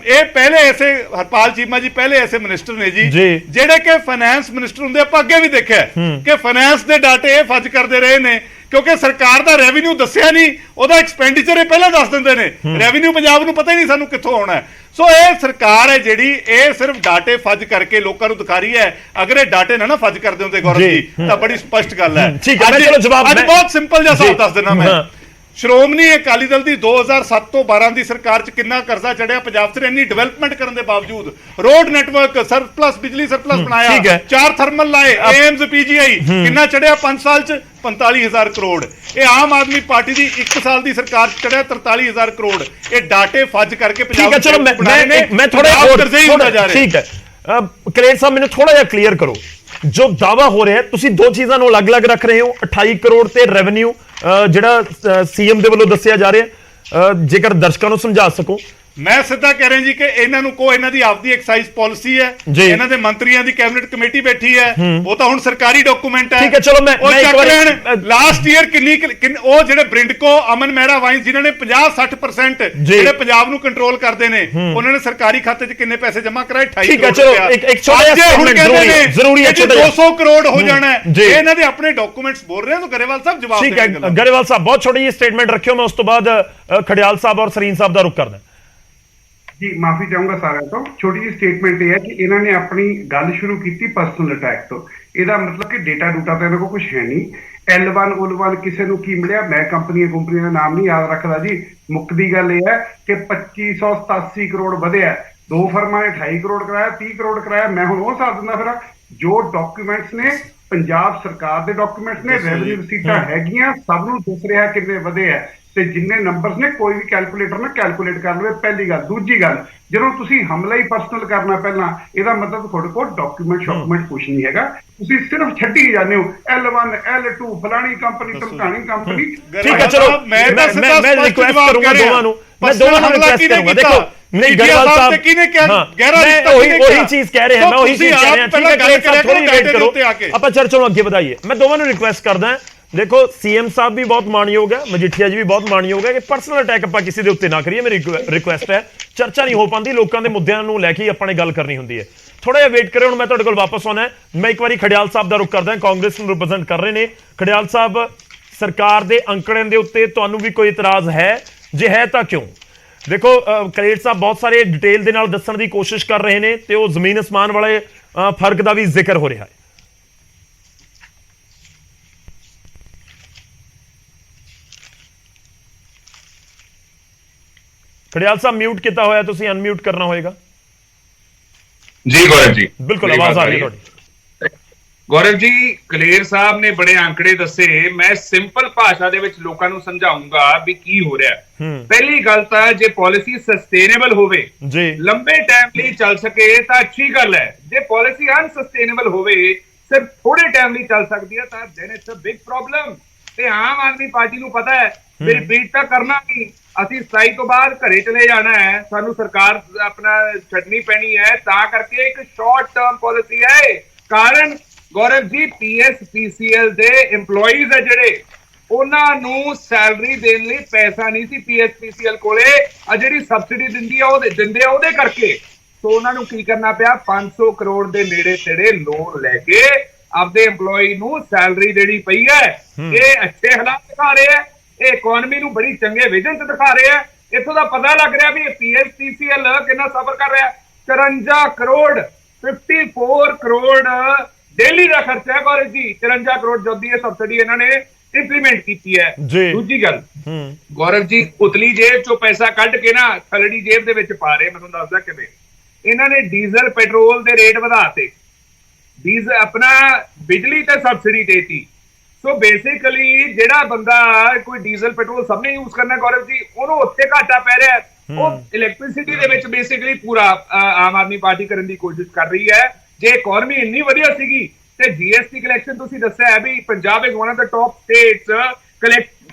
Speaker 3: ਇਹ ਪਹਿਲੇ ਐਸੇ ਹਰਪਾਲ ਚੀਮਾ ਜੀ ਪਹਿਲੇ ਐਸੇ ਮਿਨਿਸਟਰ ਨੇ ਜੀ ਜਿਹੜੇ ਕਿ ਫਾਈਨੈਂਸ ਮਿਨਿਸਟਰ ਹੁੰਦੇ, ਆਪਾਂ ਅੱਗੇ ਵੀ ਦੇਖਿਆ ਕਿ ਫਾਈਨੈਂਸ ਦੇ ਡਾਟੇ ਇਹ ਫੱਜ ਕਰਦੇ ਰਹੇ ਨੇ ਕਿਉਂਕਿ ਸਰਕਾਰ ਦਾ ਰੈਵਨਿਊ ਦੱਸਿਆ ਨਹੀਂ, ਉਹਦਾ ਐਕਸਪੈਂਡੀਚਰ ਇਹ ਪਹਿਲਾਂ ਦੱਸ ਦਿੰਦੇ ਨੇ। ਰੈਵਨਿਊ ਪੰਜਾਬ ਨੂੰ ਪਤਾ ਹੀ ਨਹੀਂ ਸਾਨੂੰ ਕਿੱਥੋਂ ਆਉਣਾ ਹੈ। ਸੋ ਇਹ ਸਰਕਾਰ ਹੈ ਜਿਹੜੀ ਇਹ ਸਿਰਫ ਡਾਟੇ ਫੱਜ ਕਰਕੇ ਲੋਕਾਂ ਨੂੰ ਦਿਖਾ ਰਹੀ ਹੈ। ਅਗਰ ਇਹ ਡਾਟੇ ਨਾ ਫੱਜ ਕਰਦੇ ਹੁੰਦੇ ਗੌਰਵ ਜੀ ਤਾਂ ਬੜੀ ਸਪਸ਼ਟ ਗੱਲ ਹੈ। ਅੱਜ ਬਹੁਤ ਸਿੰਪਲ ਜਿਹਾ ਹਿਸਾਬ ਦੱਸ ਦਿੰਦਾ ਮੈਂ। ਸ਼੍ਰੋਮਣੀ ਅਕਾਲੀ ਦਲ ਦੀ 2007 ਤੋਂ 12 ਦੀ ਸਰਕਾਰ 'ਚ ਕਿੰਨਾ ਕਰਜ਼ਾ ਚੜਿਆ ਪੰਜਾਬ 'ਚ ਇੰਨੀ ਡਿਵੈਲਪਮੈਂਟ ਕਰਨ ਦੇ ਬਾਵਜੂਦ। ਰੋਡ ਨੈਟਵਰਕ ਸਰਪਲਸ, ਬਿਜਲੀ ਸਰਪਲਸ ਬਣਾਇਆ, 4 ਥਰਮਲ ਲਾਏ, ਏਮਜ਼ PGI ਕਿੰਨਾ ਚੜਿਆ 5 ਸਾਲ 'ਚ? 45,000 ਕਰੋੜ। ਇਹ ਆਮ ਆਦਮੀ ਪਾਰਟੀ ਦੀ 1 ਸਾਲ ਦੀ ਸਰਕਾਰ 'ਚ ਚੜਿਆ 43,000 ਕਰੋੜ। ਇਹ ਡਾਟੇ ਫੱਜ ਕਰਕੇ ਪੰਜਾਬ
Speaker 1: ਚਲੋ ਮੈਂ ਥੋੜਾ ਠੀਕ ਹੈ ਕਲੇਰ ਸਾਹਿਬ ਮੈਨੂੰ ਥੋੜਾ ਜਿਹਾ ਕਲੀਅਰ ਕਰੋ। ਜੋ ਦਾਵਾ ਹੋ ਰਿਹਾ ਤੁਸੀਂ ਦੋ ਚੀਜ਼ਾਂ ਨੂੰ ਅਲੱਗ-ਅਲੱਗ ਰੱਖ ਰਹੇ ਹੋ, 28 ਕਰੋੜ ਤੇ ਰੈਵਨਿਊ ਜਿਹੜਾ ਸੀਐਮ ਦੇ ਵੱਲੋਂ ਦੱਸਿਆ ਜਾ ਰਿਹਾ, ਜੇਕਰ ਦਰਸ਼ਕਾਂ ਨੂੰ ਸਮਝਾ ਸਕੋ।
Speaker 3: ਮੈਂ ਸਿੱਧਾ ਕਹਿ ਰਿਹਾ ਜੀ ਕਿ ਇਹਨਾਂ ਨੂੰ ਇਹਨਾਂ ਦੀ ਆਪਦੀ ਐਕਸਾਈਜ਼ ਪਾਲਿਸੀ ਹੈ, ਇਹਨਾਂ ਦੇ ਮੰਤਰੀਆਂ ਦੀ ਕੈਬਨਿਟ ਕਮੇਟੀ ਬੈਠੀ ਹੈ, ਉਹ ਤਾਂ ਹੁਣ ਸਰਕਾਰੀ ਡਾਕੂਮੈਂਟ ਹੈ।
Speaker 1: ਠੀਕ ਹੈ ਚਲੋ ਮੈਂ
Speaker 3: ਲਾਸਟ ਈਅਰ ਉਹ ਜਿਹੜੇ ਬ੍ਰਿੰਡਕੋ ਅਮਨ ਮਹਿਰਾ ਵਾਈਨਸ ਜਿਨ੍ਹਾਂ ਨੇ 50-60% ਜਿਹੜੇ ਪੰਜਾਬ ਨੂੰ ਕੰਟਰੋਲ ਕਰਦੇ ਨੇ, ਉਹਨਾਂ ਨੇ ਸਰਕਾਰੀ ਖਾਤੇ 'ਚ ਕਿੰਨੇ ਪੈਸੇ ਜਮ੍ਹਾਂ ਕਰਾਏ? 28 ਕਰੋੜ।
Speaker 1: ਚਲੋ ਇੱਕ ਛੋਟਾ ਜਿਹਾ ਸਟੇਟਮੈਂਟ ਜ਼ਰੂਰੀ ਹੈ,
Speaker 3: 200 ਕਰੋੜ ਹੋ ਜਾਣਾ ਹੈ। ਇਹਨਾਂ ਦੇ ਆਪਣੇ ਡਾਕੂਮੈਂਟਸ ਬੋਲ ਰਹੇ ਹੋ ਤਾਂ ਗਰੇਵਾਲ ਸਾਹਿਬ ਜਵਾਬ
Speaker 1: ਦੇਣਗੇ। ਠੀਕ ਹੈ ਗਰੇਵਾਲ ਸਾਹਿਬ ਬਹੁਤ ਛੋਟੀ ਜਿਹੀ ਸਟੇਟਮੈਂਟ ਰੱਖਿਓ, ਮੈਂ ਉਸ ਤੋਂ ਬਾਅਦ ਖੜਿਆਲ ਸਾਹਿਬ ਔਰ ਸਰੀਨ ਸਾਹਿਬ ਦਾ ਰੁਖ ਕਰਦਾ
Speaker 2: ਜੀ। ਮਾਫੀ ਚਾਹੂੰਗਾ ਸਾਰਿਆਂ ਤੋਂ। ਛੋਟੀ ਜਿਹੀ ਸਟੇਟਮੈਂਟ ਇਹ ਹੈ ਕਿ ਇਹਨਾਂ ਨੇ ਆਪਣੀ ਗੱਲ ਸ਼ੁਰੂ ਕੀਤੀ ਪਰਸਨਲ ਅਟੈਕ ਤੋਂ। ਇਹਦਾ ਮਤਲਬ ਕਿ ਡੇਟਾ ਤਾਂ ਇਹਨਾਂ ਕੋਲ ਕੁਝ ਹੈ ਨਹੀਂ। L1 ਉਲ1 ਕਿਸੇ ਨੂੰ ਕੀ ਮਿਲਿਆ? ਮੈਂ ਕੰਪਨੀਆਂ ਦਾ ਨਾਮ ਨਹੀਂ ਯਾਦ ਰੱਖਦਾ ਜੀ। ਮੁੱਕਦੀ ਗੱਲ ਇਹ ਹੈ ਕਿ 2587 ਕਰੋੜ ਵਧਿਆ। 2 ਫਰਮਾਂ ਨੇ 28 ਕਰੋੜ ਕਰਾਇਆ, 30 ਕਰੋੜ ਕਰਾਇਆ। ਮੈਂ ਹੁਣ ਉਹ ਹਿਸਾਬ ਦਿੰਦਾ ਫਿਰ ਜੋ ਡਾਕੂਮੈਂਟਸ ਨੇ ਪੰਜਾਬ ਸਰਕਾਰ ਦੇ ਡਾਕੂਮੈਂਟਸ ਨੇ, ਰੈਵਨਿਊ ਰਸੀਟਾਂ ਹੈਗੀਆਂ, ਸਭ ਨੂੰ ਦਿਸ ਰਿਹਾ ਕਿੰਨੇ ਵਧੇ ਆ ਤੇ ਜਿੰਨੇ ਨੰਬਰਸ ਨੇ ਕੋਈ ਵੀ ਕੈਲਕੂਲੇਟਰ ਨਾਲ ਕੈਲਕੂਲੇਟ ਕਰ ਲਵੇ। ਪਹਿਲੀ ਗੱਲ। ਦੂਜੀ ਗੱਲ, ਜਦੋਂ ਤੁਸੀਂ ਹਮਲਾ ਹੀ ਪਰਸਨਲ ਕਰਨਾ ਪਹਿਲਾਂ, ਇਹਦਾ ਮਤਲਬ ਤੁਹਾਡੇ ਕੋਲ ਡਾਕੂਮੈਂਟ ਕੁਝ ਨਹੀਂ ਹੈਗਾ। ਤੁਸੀਂ ਸਿਰਫ ਛੱਡੀ ਜਾਂਦੇ ਹੋ L1 L2 ਫਲਾਣੀ ਕੰਪਨੀ ਧਮਕਾਣੀ ਕੰਪਨੀ।
Speaker 1: ਠੀਕ ਹੈ ਚਲੋ ਮੈਂ ਰਿਕੁਐਸਟ ਕਰੂੰਗਾ ਦੋਵਾਂ ਨੂੰ, ਮੈਂ ਦੋਵਾਂ ਨੂੰ ਰਿਕੁਐਸਟ ਕਰੂੰਗਾ। ਦੇਖੋ ਨਹੀਂ ਗਰੇਵਾਲ ਸਾਹਿਬ ਕਿਹਨੇ ਕਿਹਾ ਉਹੀ ਚੀਜ਼ ਕਹਿ ਰਿਹਾ, ਮੈਂ ਉਹੀ ਚੀਜ਼ ਕਹਿ ਰਿਹਾ। ਠੀਕ ਹੈ ਗਰੇਵਾਲ ਸਾਹਿਬ ਥੋੜੀ ਵੇਟ ਕਰੋ, ਆਪਾਂ ਚਰਚਾ ਨੂੰ ਅੱਗੇ ਵਧਾਈਏ। ਮੈਂ ਦੋਵਾਂ ਨੂੰ ਰਿਕੁਐਸਟ ਕਰਦਾ, ਦੇਖੋ ਸੀਐਮ ਸਾਹਿਬ ਵੀ ਬਹੁਤ ਮਾਣਯੋਗ ਹੈ, ਮਜੀਠੀਆ ਜੀ ਵੀ ਬਹੁਤ ਮਾਣਯੋਗ ਹੈ ਕਿ ਪਰਸਨਲ ਅਟੈਕ ਆਪਾਂ ਕਿਸੇ ਦੇ ਉੱਤੇ ਨਾ ਕਰੀਏ। ਮੇਰੀ ਰਿਕੁਐਸਟ ਹੈ, ਚਰਚਾ ਨਹੀਂ ਹੋ ਪਾਉਂਦੀ, ਲੋਕਾਂ ਦੇ ਮੁੱਦਿਆਂ ਨੂੰ ਲੈ ਕੇ ਆਪਾਂ ਨੇ ਗੱਲ ਕਰਨੀ ਹੁੰਦੀ ਹੈ। ਥੋੜਾ ਜਿਹਾ ਵੇਟ ਕਰਿਓ, ਹੁਣ ਮੈਂ ਤੁਹਾਡੇ ਕੋਲ ਵਾਪਸ ਆਉਣਾ ਹੈ। ਮੈਂ ਇੱਕ ਵਾਰੀ ਖੜਿਆਲ ਸਾਹਿਬ ਦਾ ਰੁਖ ਕਰਦਾ, ਕਾਂਗਰਸ ਨੂੰ ਰਿਪਰੈਜ਼ੈਂਟ ਕਰ ਰਹੇ ਨੇ। ਖੜਿਆਲ ਸਾਹਿਬ, ਸਰਕਾਰ ਦੇ ਅੰਕੜਿਆਂ ਦੇ ਉੱਤੇ ਤੁਹਾਨੂੰ ਵੀ ਕੋਈ ਇਤਰਾਜ਼ ਹੈ? ਜੇ ਹੈ ਤਾਂ ਕਿਉਂ? ਦੇਖੋ ਕਲੇਰ ਸਾਹਿਬ ਬਹੁਤ ਸਾਰੇ ਡਿਟੇਲ ਦੇ ਨਾਲ ਦੱਸਣ ਦੀ ਕੋਸ਼ਿਸ਼ ਕਰ ਰਹੇ ਨੇ ਤੇ ਉਹ ਜ਼ਮੀਨ ਅਸਮਾਨ ਵਾਲੇ ਫਰਕ ਦਾ ਵੀ ਜ਼ਿਕਰ ਹੋ ਰਿਹਾ ਹੈ। ਖੜਿਆਲ ਸਾਹਿਬ ਮਿਊਟ ਕੀਤਾ ਹੋਇਆ, ਤੁਸੀਂ ਅਨਮਿਊਟ ਕਰਨਾ ਹੋਏਗਾ।
Speaker 4: ਜੀ ਗੌਰਵ ਜੀ,
Speaker 1: ਬਿਲਕੁਲ ਆਵਾਜ਼ ਆ ਰਹੀ ਹੈ ਤੁਹਾਡੀ।
Speaker 4: ਗੌਰਵ ਜੀ, ਕਲੇਰ ਸਾਹਿਬ ਨੇ ਬੜੇ ਆંકੜੇ ਦੱਸੇ। ਮੈਂ ਸਿੰਪਲ ਭਾਸ਼ਾ ਦੇ ਵਿੱਚ ਲੋਕਾਂ ਨੂੰ ਸਮਝਾਉਂਗਾ ਵੀ ਕੀ ਹੋ ਰਿਹਾ। ਪਹਿਲੀ ਗੱਲ ਤਾਂ ਜੇ ਪਾਲਿਸੀ ਸਸਟੇਨੇਬਲ ਹੋਵੇ
Speaker 1: ਜੀ,
Speaker 4: ਲੰਬੇ ਟਾਈਮ ਲਈ ਚੱਲ ਸਕੇ ਤਾਂ ਅੱਛੀ ਗੱਲ ਹੈ। ਜੇ ਪਾਲਿਸੀ ਅਨਸਸਟੇਨੇਬਲ ਹੋਵੇ, ਸਿਰਫ ਥੋੜੇ ਟਾਈਮ ਲਈ ਚੱਲ ਸਕਦੀ ਹੈ, ਤਾਂ then it's a big problem. ਤੇ ਆਮ ਆਦਮੀ ਪਾਰਟੀ ਨੂੰ ਪਤਾ ਹੈ ਵੀ ਰਿਪੀਟ ਤਾਂ ਕਰਨਾ ਨਹੀਂ, ਅਸੀਂ 27 ਤੋਂ ਬਾਅਦ ਘਰੇ ਚਲੇ ਜਾਣਾ ਹੈ, ਸਾਨੂੰ ਸਰਕਾਰ ਆਪਣਾ ਛੱਡਣੀ ਪੈਣੀ ਹੈ, ਤਾਂ ਕਰਕੇ ਇੱਕ ਸ਼ਾਰਟ ਟਰਮ ਪਾਲਿਸੀ ਹੈ। ਕਾਰਨ ਗੌਰਵ ਜੀ, PSPCL ਦੇ EMPLOYEES ਹੈ ਜਿਹੜੇ, ਉਹਨਾਂ ਨੂੰ ਸੈਲਰੀ ਦੇਣ ਲਈ ਪੈਸਾ ਨਹੀਂ ਸੀ PSPCL ਕੋਲੇ। ਆ ਜਿਹੜੀ ਸਬਸਿਡੀ ਦਿੰਦੀ ਆ ਉਹਦੇ ਕਰਕੇ ਸੋ ਉਹਨਾਂ ਨੂੰ ਕੀ ਕਰਨਾ ਪਿਆ, 500 ਕਰੋੜ ਦੇ ਨੇੜੇ ਤੇੜੇ ਲੋਨ ਲੈ ਕੇ ਆਪਦੇ EMPLOYEE ਨੂੰ ਸੈਲਰੀ ਦੇਣੀ ਪਈ ਹੈ। ਇਹ ਅੱਛੇ ਹਾਲਾਤ ਦਿਖਾ ਰਹੇ ਹੈ, ਇਹ ਇਕਨੋਮੀ ਨੂੰ ਬੜੀ ਚੰਗੇ ਵਿਜ਼ਨ ਤੇ ਦਿਖਾ ਰਹੇ ਹੈ। ਇੱਥੋਂ ਦਾ ਪਤਾ ਲੱਗ ਰਿਹਾ ਵੀ PSPCL ਕਿੰਨਾ ਸਫਰ ਕਰ ਰਿਹਾ। 54 ਕਰੋੜ 54 ਕਰੋੜ ਡੇਲੀ ਦਾ ਖਰਚਾ ਹੈ ਗੌਰਵ ਜੀ। 54 ਕਰੋੜ ਜਦ ਇਹ ਸਬਸਿਡੀ ਇਹਨਾਂ ਨੇ ਇੰਪਲੀਮੈਂਟ ਕੀਤੀ ਹੈ। ਦੂਜੀ ਗੱਲ ਗੌਰਵ ਜੀ, ਉਤਲੀ ਜੇਬ ਚੋਂ ਪੈਸਾ ਕੱਢ ਕੇ ਨਾ ਥਲੜੀ ਜੇਬ ਦੇ ਵਿੱਚ ਪਾ ਰਹੇ। ਮੈਨੂੰ ਦੱਸਦਾ ਕਿਵੇਂ ਇਹਨਾਂ ਨੇ ਡੀਜ਼ਲ ਪੈਟਰੋਲ ਦੇ ਰੇਟ ਵਧਾਤੇ, ਡੀਜ਼ਲ ਆਪਣਾ ਬਿਜਲੀ ਤੇ ਸਬਸਿਡੀ ਦੇਤੀ। ਸੋ ਬੇਸਿਕਲੀ ਜਿਹੜਾ ਬੰਦਾ ਕੋਈ ਡੀਜ਼ਲ ਪੈਟਰੋਲ ਸਭ ਨੇ ਯੂਜ਼ ਕਰਨਾ ਗੌਰਵ ਜੀ, ਉਹਨੂੰ ਉੱਥੇ ਘਾਟਾ ਪੈ ਰਿਹਾ। ਉਹ ਇਲੈਕਟ੍ਰਿਸਿਟੀ ਦੇ ਵਿੱਚ ਬੇਸਿਕਲੀ ਪੂਰਾ ਆਮ ਆਦਮੀ ਪਾਰਟੀ ਕਰਨ ਦੀ ਕੋਸ਼ਿਸ਼ ਕਰ ਰਹੀ ਹੈ। ਜੇ ਇਕਨੋਮੀ ਇੰਨੀ ਵਧੀਆ ਸੀਗੀ ਤੇ GST ਕਲੈਕਸ਼ਨ ਤੁਸੀਂ ਦੱਸਿਆ ਹੈ ਵੀ Punjab is one of the top states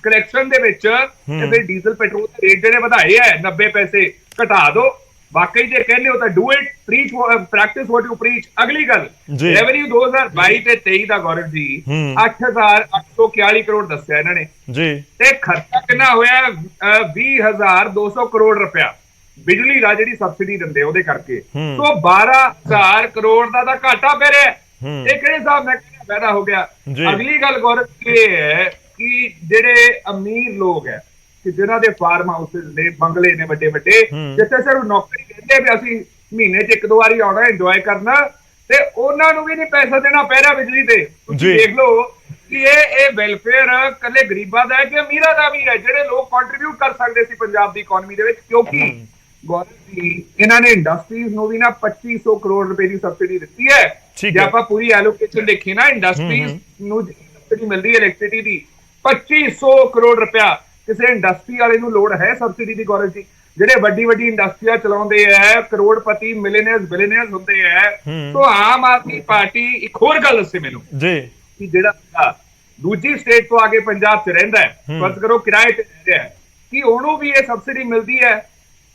Speaker 4: collection ਦੇ ਵਿੱਚ, ਤੇ ਫਿਰ ਡੀਜ਼ਲ ਪੈਟਰੋਲ ਦੇ ਰੇਟ ਜਿਹੜੇ ਵਧਾਏ ਹੈ 90 ਪੈਸੇ ਘਟਾ ਦਿਓ। ਵਾਕਈ ਜੇ ਕਹਿੰਦੇ ਹੋ ਤਾਂ do it, preach practice what you preach. ਅਗਲੀ ਗੱਲ, ਰੈਵਨਿਊ 2022 ਤੇ 23 ਦਾ ਗੌਰਵ ਜੀ 8,841 ਕਰੋੜ ਦੱਸਿਆ ਇਹਨਾਂ ਨੇ ਜੀ, ਤੇ ਖਰਚਾ ਕਿੰਨਾ ਹੋਇਆ 20,200 ਕਰੋੜ ਰੁਪਇਆ ਬਿਜਲੀ ਦਾ ਜਿਹੜੀ ਸਬਸਿਡੀ ਦਿੰਦੇ ਉਹਦੇ ਕਰਕੇ। ਸੋ 12,000 ਕਰੋੜ ਦਾ ਤਾਂ ਘਾਟਾ ਪੈ ਰਿਹਾ। ਇਹ ਕਿਹੜੇ ਹਿਸਾਬ ਨਾਲ ਪੈਦਾ ਹੋ ਗਿਆ। ਅਗਲੀ ਗੱਲ ਗੌਰਵ ਇਹ ਹੈ ਕਿ ਜਿਹੜੇ ਅਮੀਰ ਲੋਕ ਹੈ ਕਿ ਜਿਨ੍ਹਾਂ ਦੇ ਫਾਰਮ ਹਾਊਸ ਨੇ, ਬੰਗਲੇ ਨੇ ਵੱਡੇ ਵੱਡੇ, ਜਿੱਥੇ ਸਿਰਫ ਨੌਕਰੀ ਕਹਿੰਦੇ ਵੀ ਅਸੀਂ ਮਹੀਨੇ 'ਚ 1-2 ਵਾਰੀ ਆਉਣਾ ਇੰਜੋਏ ਕਰਨਾ, ਤੇ ਉਹਨਾਂ ਨੂੰ ਵੀ ਨਹੀਂ ਪੈਸਾ ਦੇਣਾ ਪੈ ਰਿਹਾ ਬਿਜਲੀ ਤੇ। ਤੁਸੀਂ ਦੇਖ ਲਓ ਕਿ ਇਹ ਵੈਲਫੇਅਰ ਕੱਲੇ ਗਰੀਬਾਂ ਦਾ ਹੈ ਕਿ ਅਮੀਰਾਂ ਦਾ ਵੀ ਹੈ, ਜਿਹੜੇ ਲੋਕ ਕੰਟਰੀਬਿਊਟ ਕਰ ਸਕਦੇ ਸੀ ਪੰਜਾਬ ਦੀ ਇਕਨੋਮੀ ਦੇ ਵਿੱਚ। ਕਿਉਂਕਿ ਗੌਰਵ ਜੀ ਇਹਨਾਂ ਨੇ ਇੰਡਸਟਰੀਜ਼ ਨੂੰ ਵੀ ਨਾ 2500 ਕਰੋੜ ਰੁਪਏ ਦੀ ਸਬਸਿਡੀ ਦਿੱਤੀ ਹੈ। ਜੇ ਆਪਾਂ ਪੂਰੀ ਐਲੋਕੇਸ਼ਨ ਦੇਖੀ ਨਾ, ਇੰਡਸਟਰੀਜ਼ ਨੂੰ ਸਬਸਿਡੀ ਮਿਲਦੀ ਹੈ ਇਲੈਕਟ੍ਰਿਸਿਟੀ ਦੀ 2500 ਕਰੋੜ ਰੁਪਇਆ। ਕਿਸੇ ਇੰਡਸਟਰੀ ਵਾਲੇ ਨੂੰ ਲੋੜ ਹੈ ਸਬਸਿਡੀ ਦੀ ਗੌਰਵ ਜੀ? ਜਿਹੜੇ ਵੱਡੀ ਵੱਡੀ ਇੰਡਸਟਰੀਆਂ ਚਲਾਉਂਦੇ ਹੈ, ਕਰੋੜਪਤੀ ਮਿਲੀਅਨਰਸ ਬਿਲੀਅਨਰਸ ਹੁੰਦੇ ਹੈ। ਸੋ ਆਮ ਆਦਮੀ ਪਾਰਟੀ ਇੱਕ ਹੋਰ ਗੱਲ ਦੱਸੇ ਮੈਨੂੰ ਜੀ, ਕਿ ਜਿਹੜਾ ਦੂਜੀ ਸਟੇਟ ਤੋਂ ਆ ਕੇ ਪੰਜਾਬ 'ਚ ਰਹਿੰਦਾ ਹੈ, ਫਰਜ਼ ਕਰੋ ਕਿਰਾਏ ਤੇ ਰਹਿ ਰਿਹਾ ਹੈ, ਕਿ ਉਹਨੂੰ ਵੀ ਇਹ ਸਬਸਿਡੀ ਮਿਲਦੀ ਹੈ?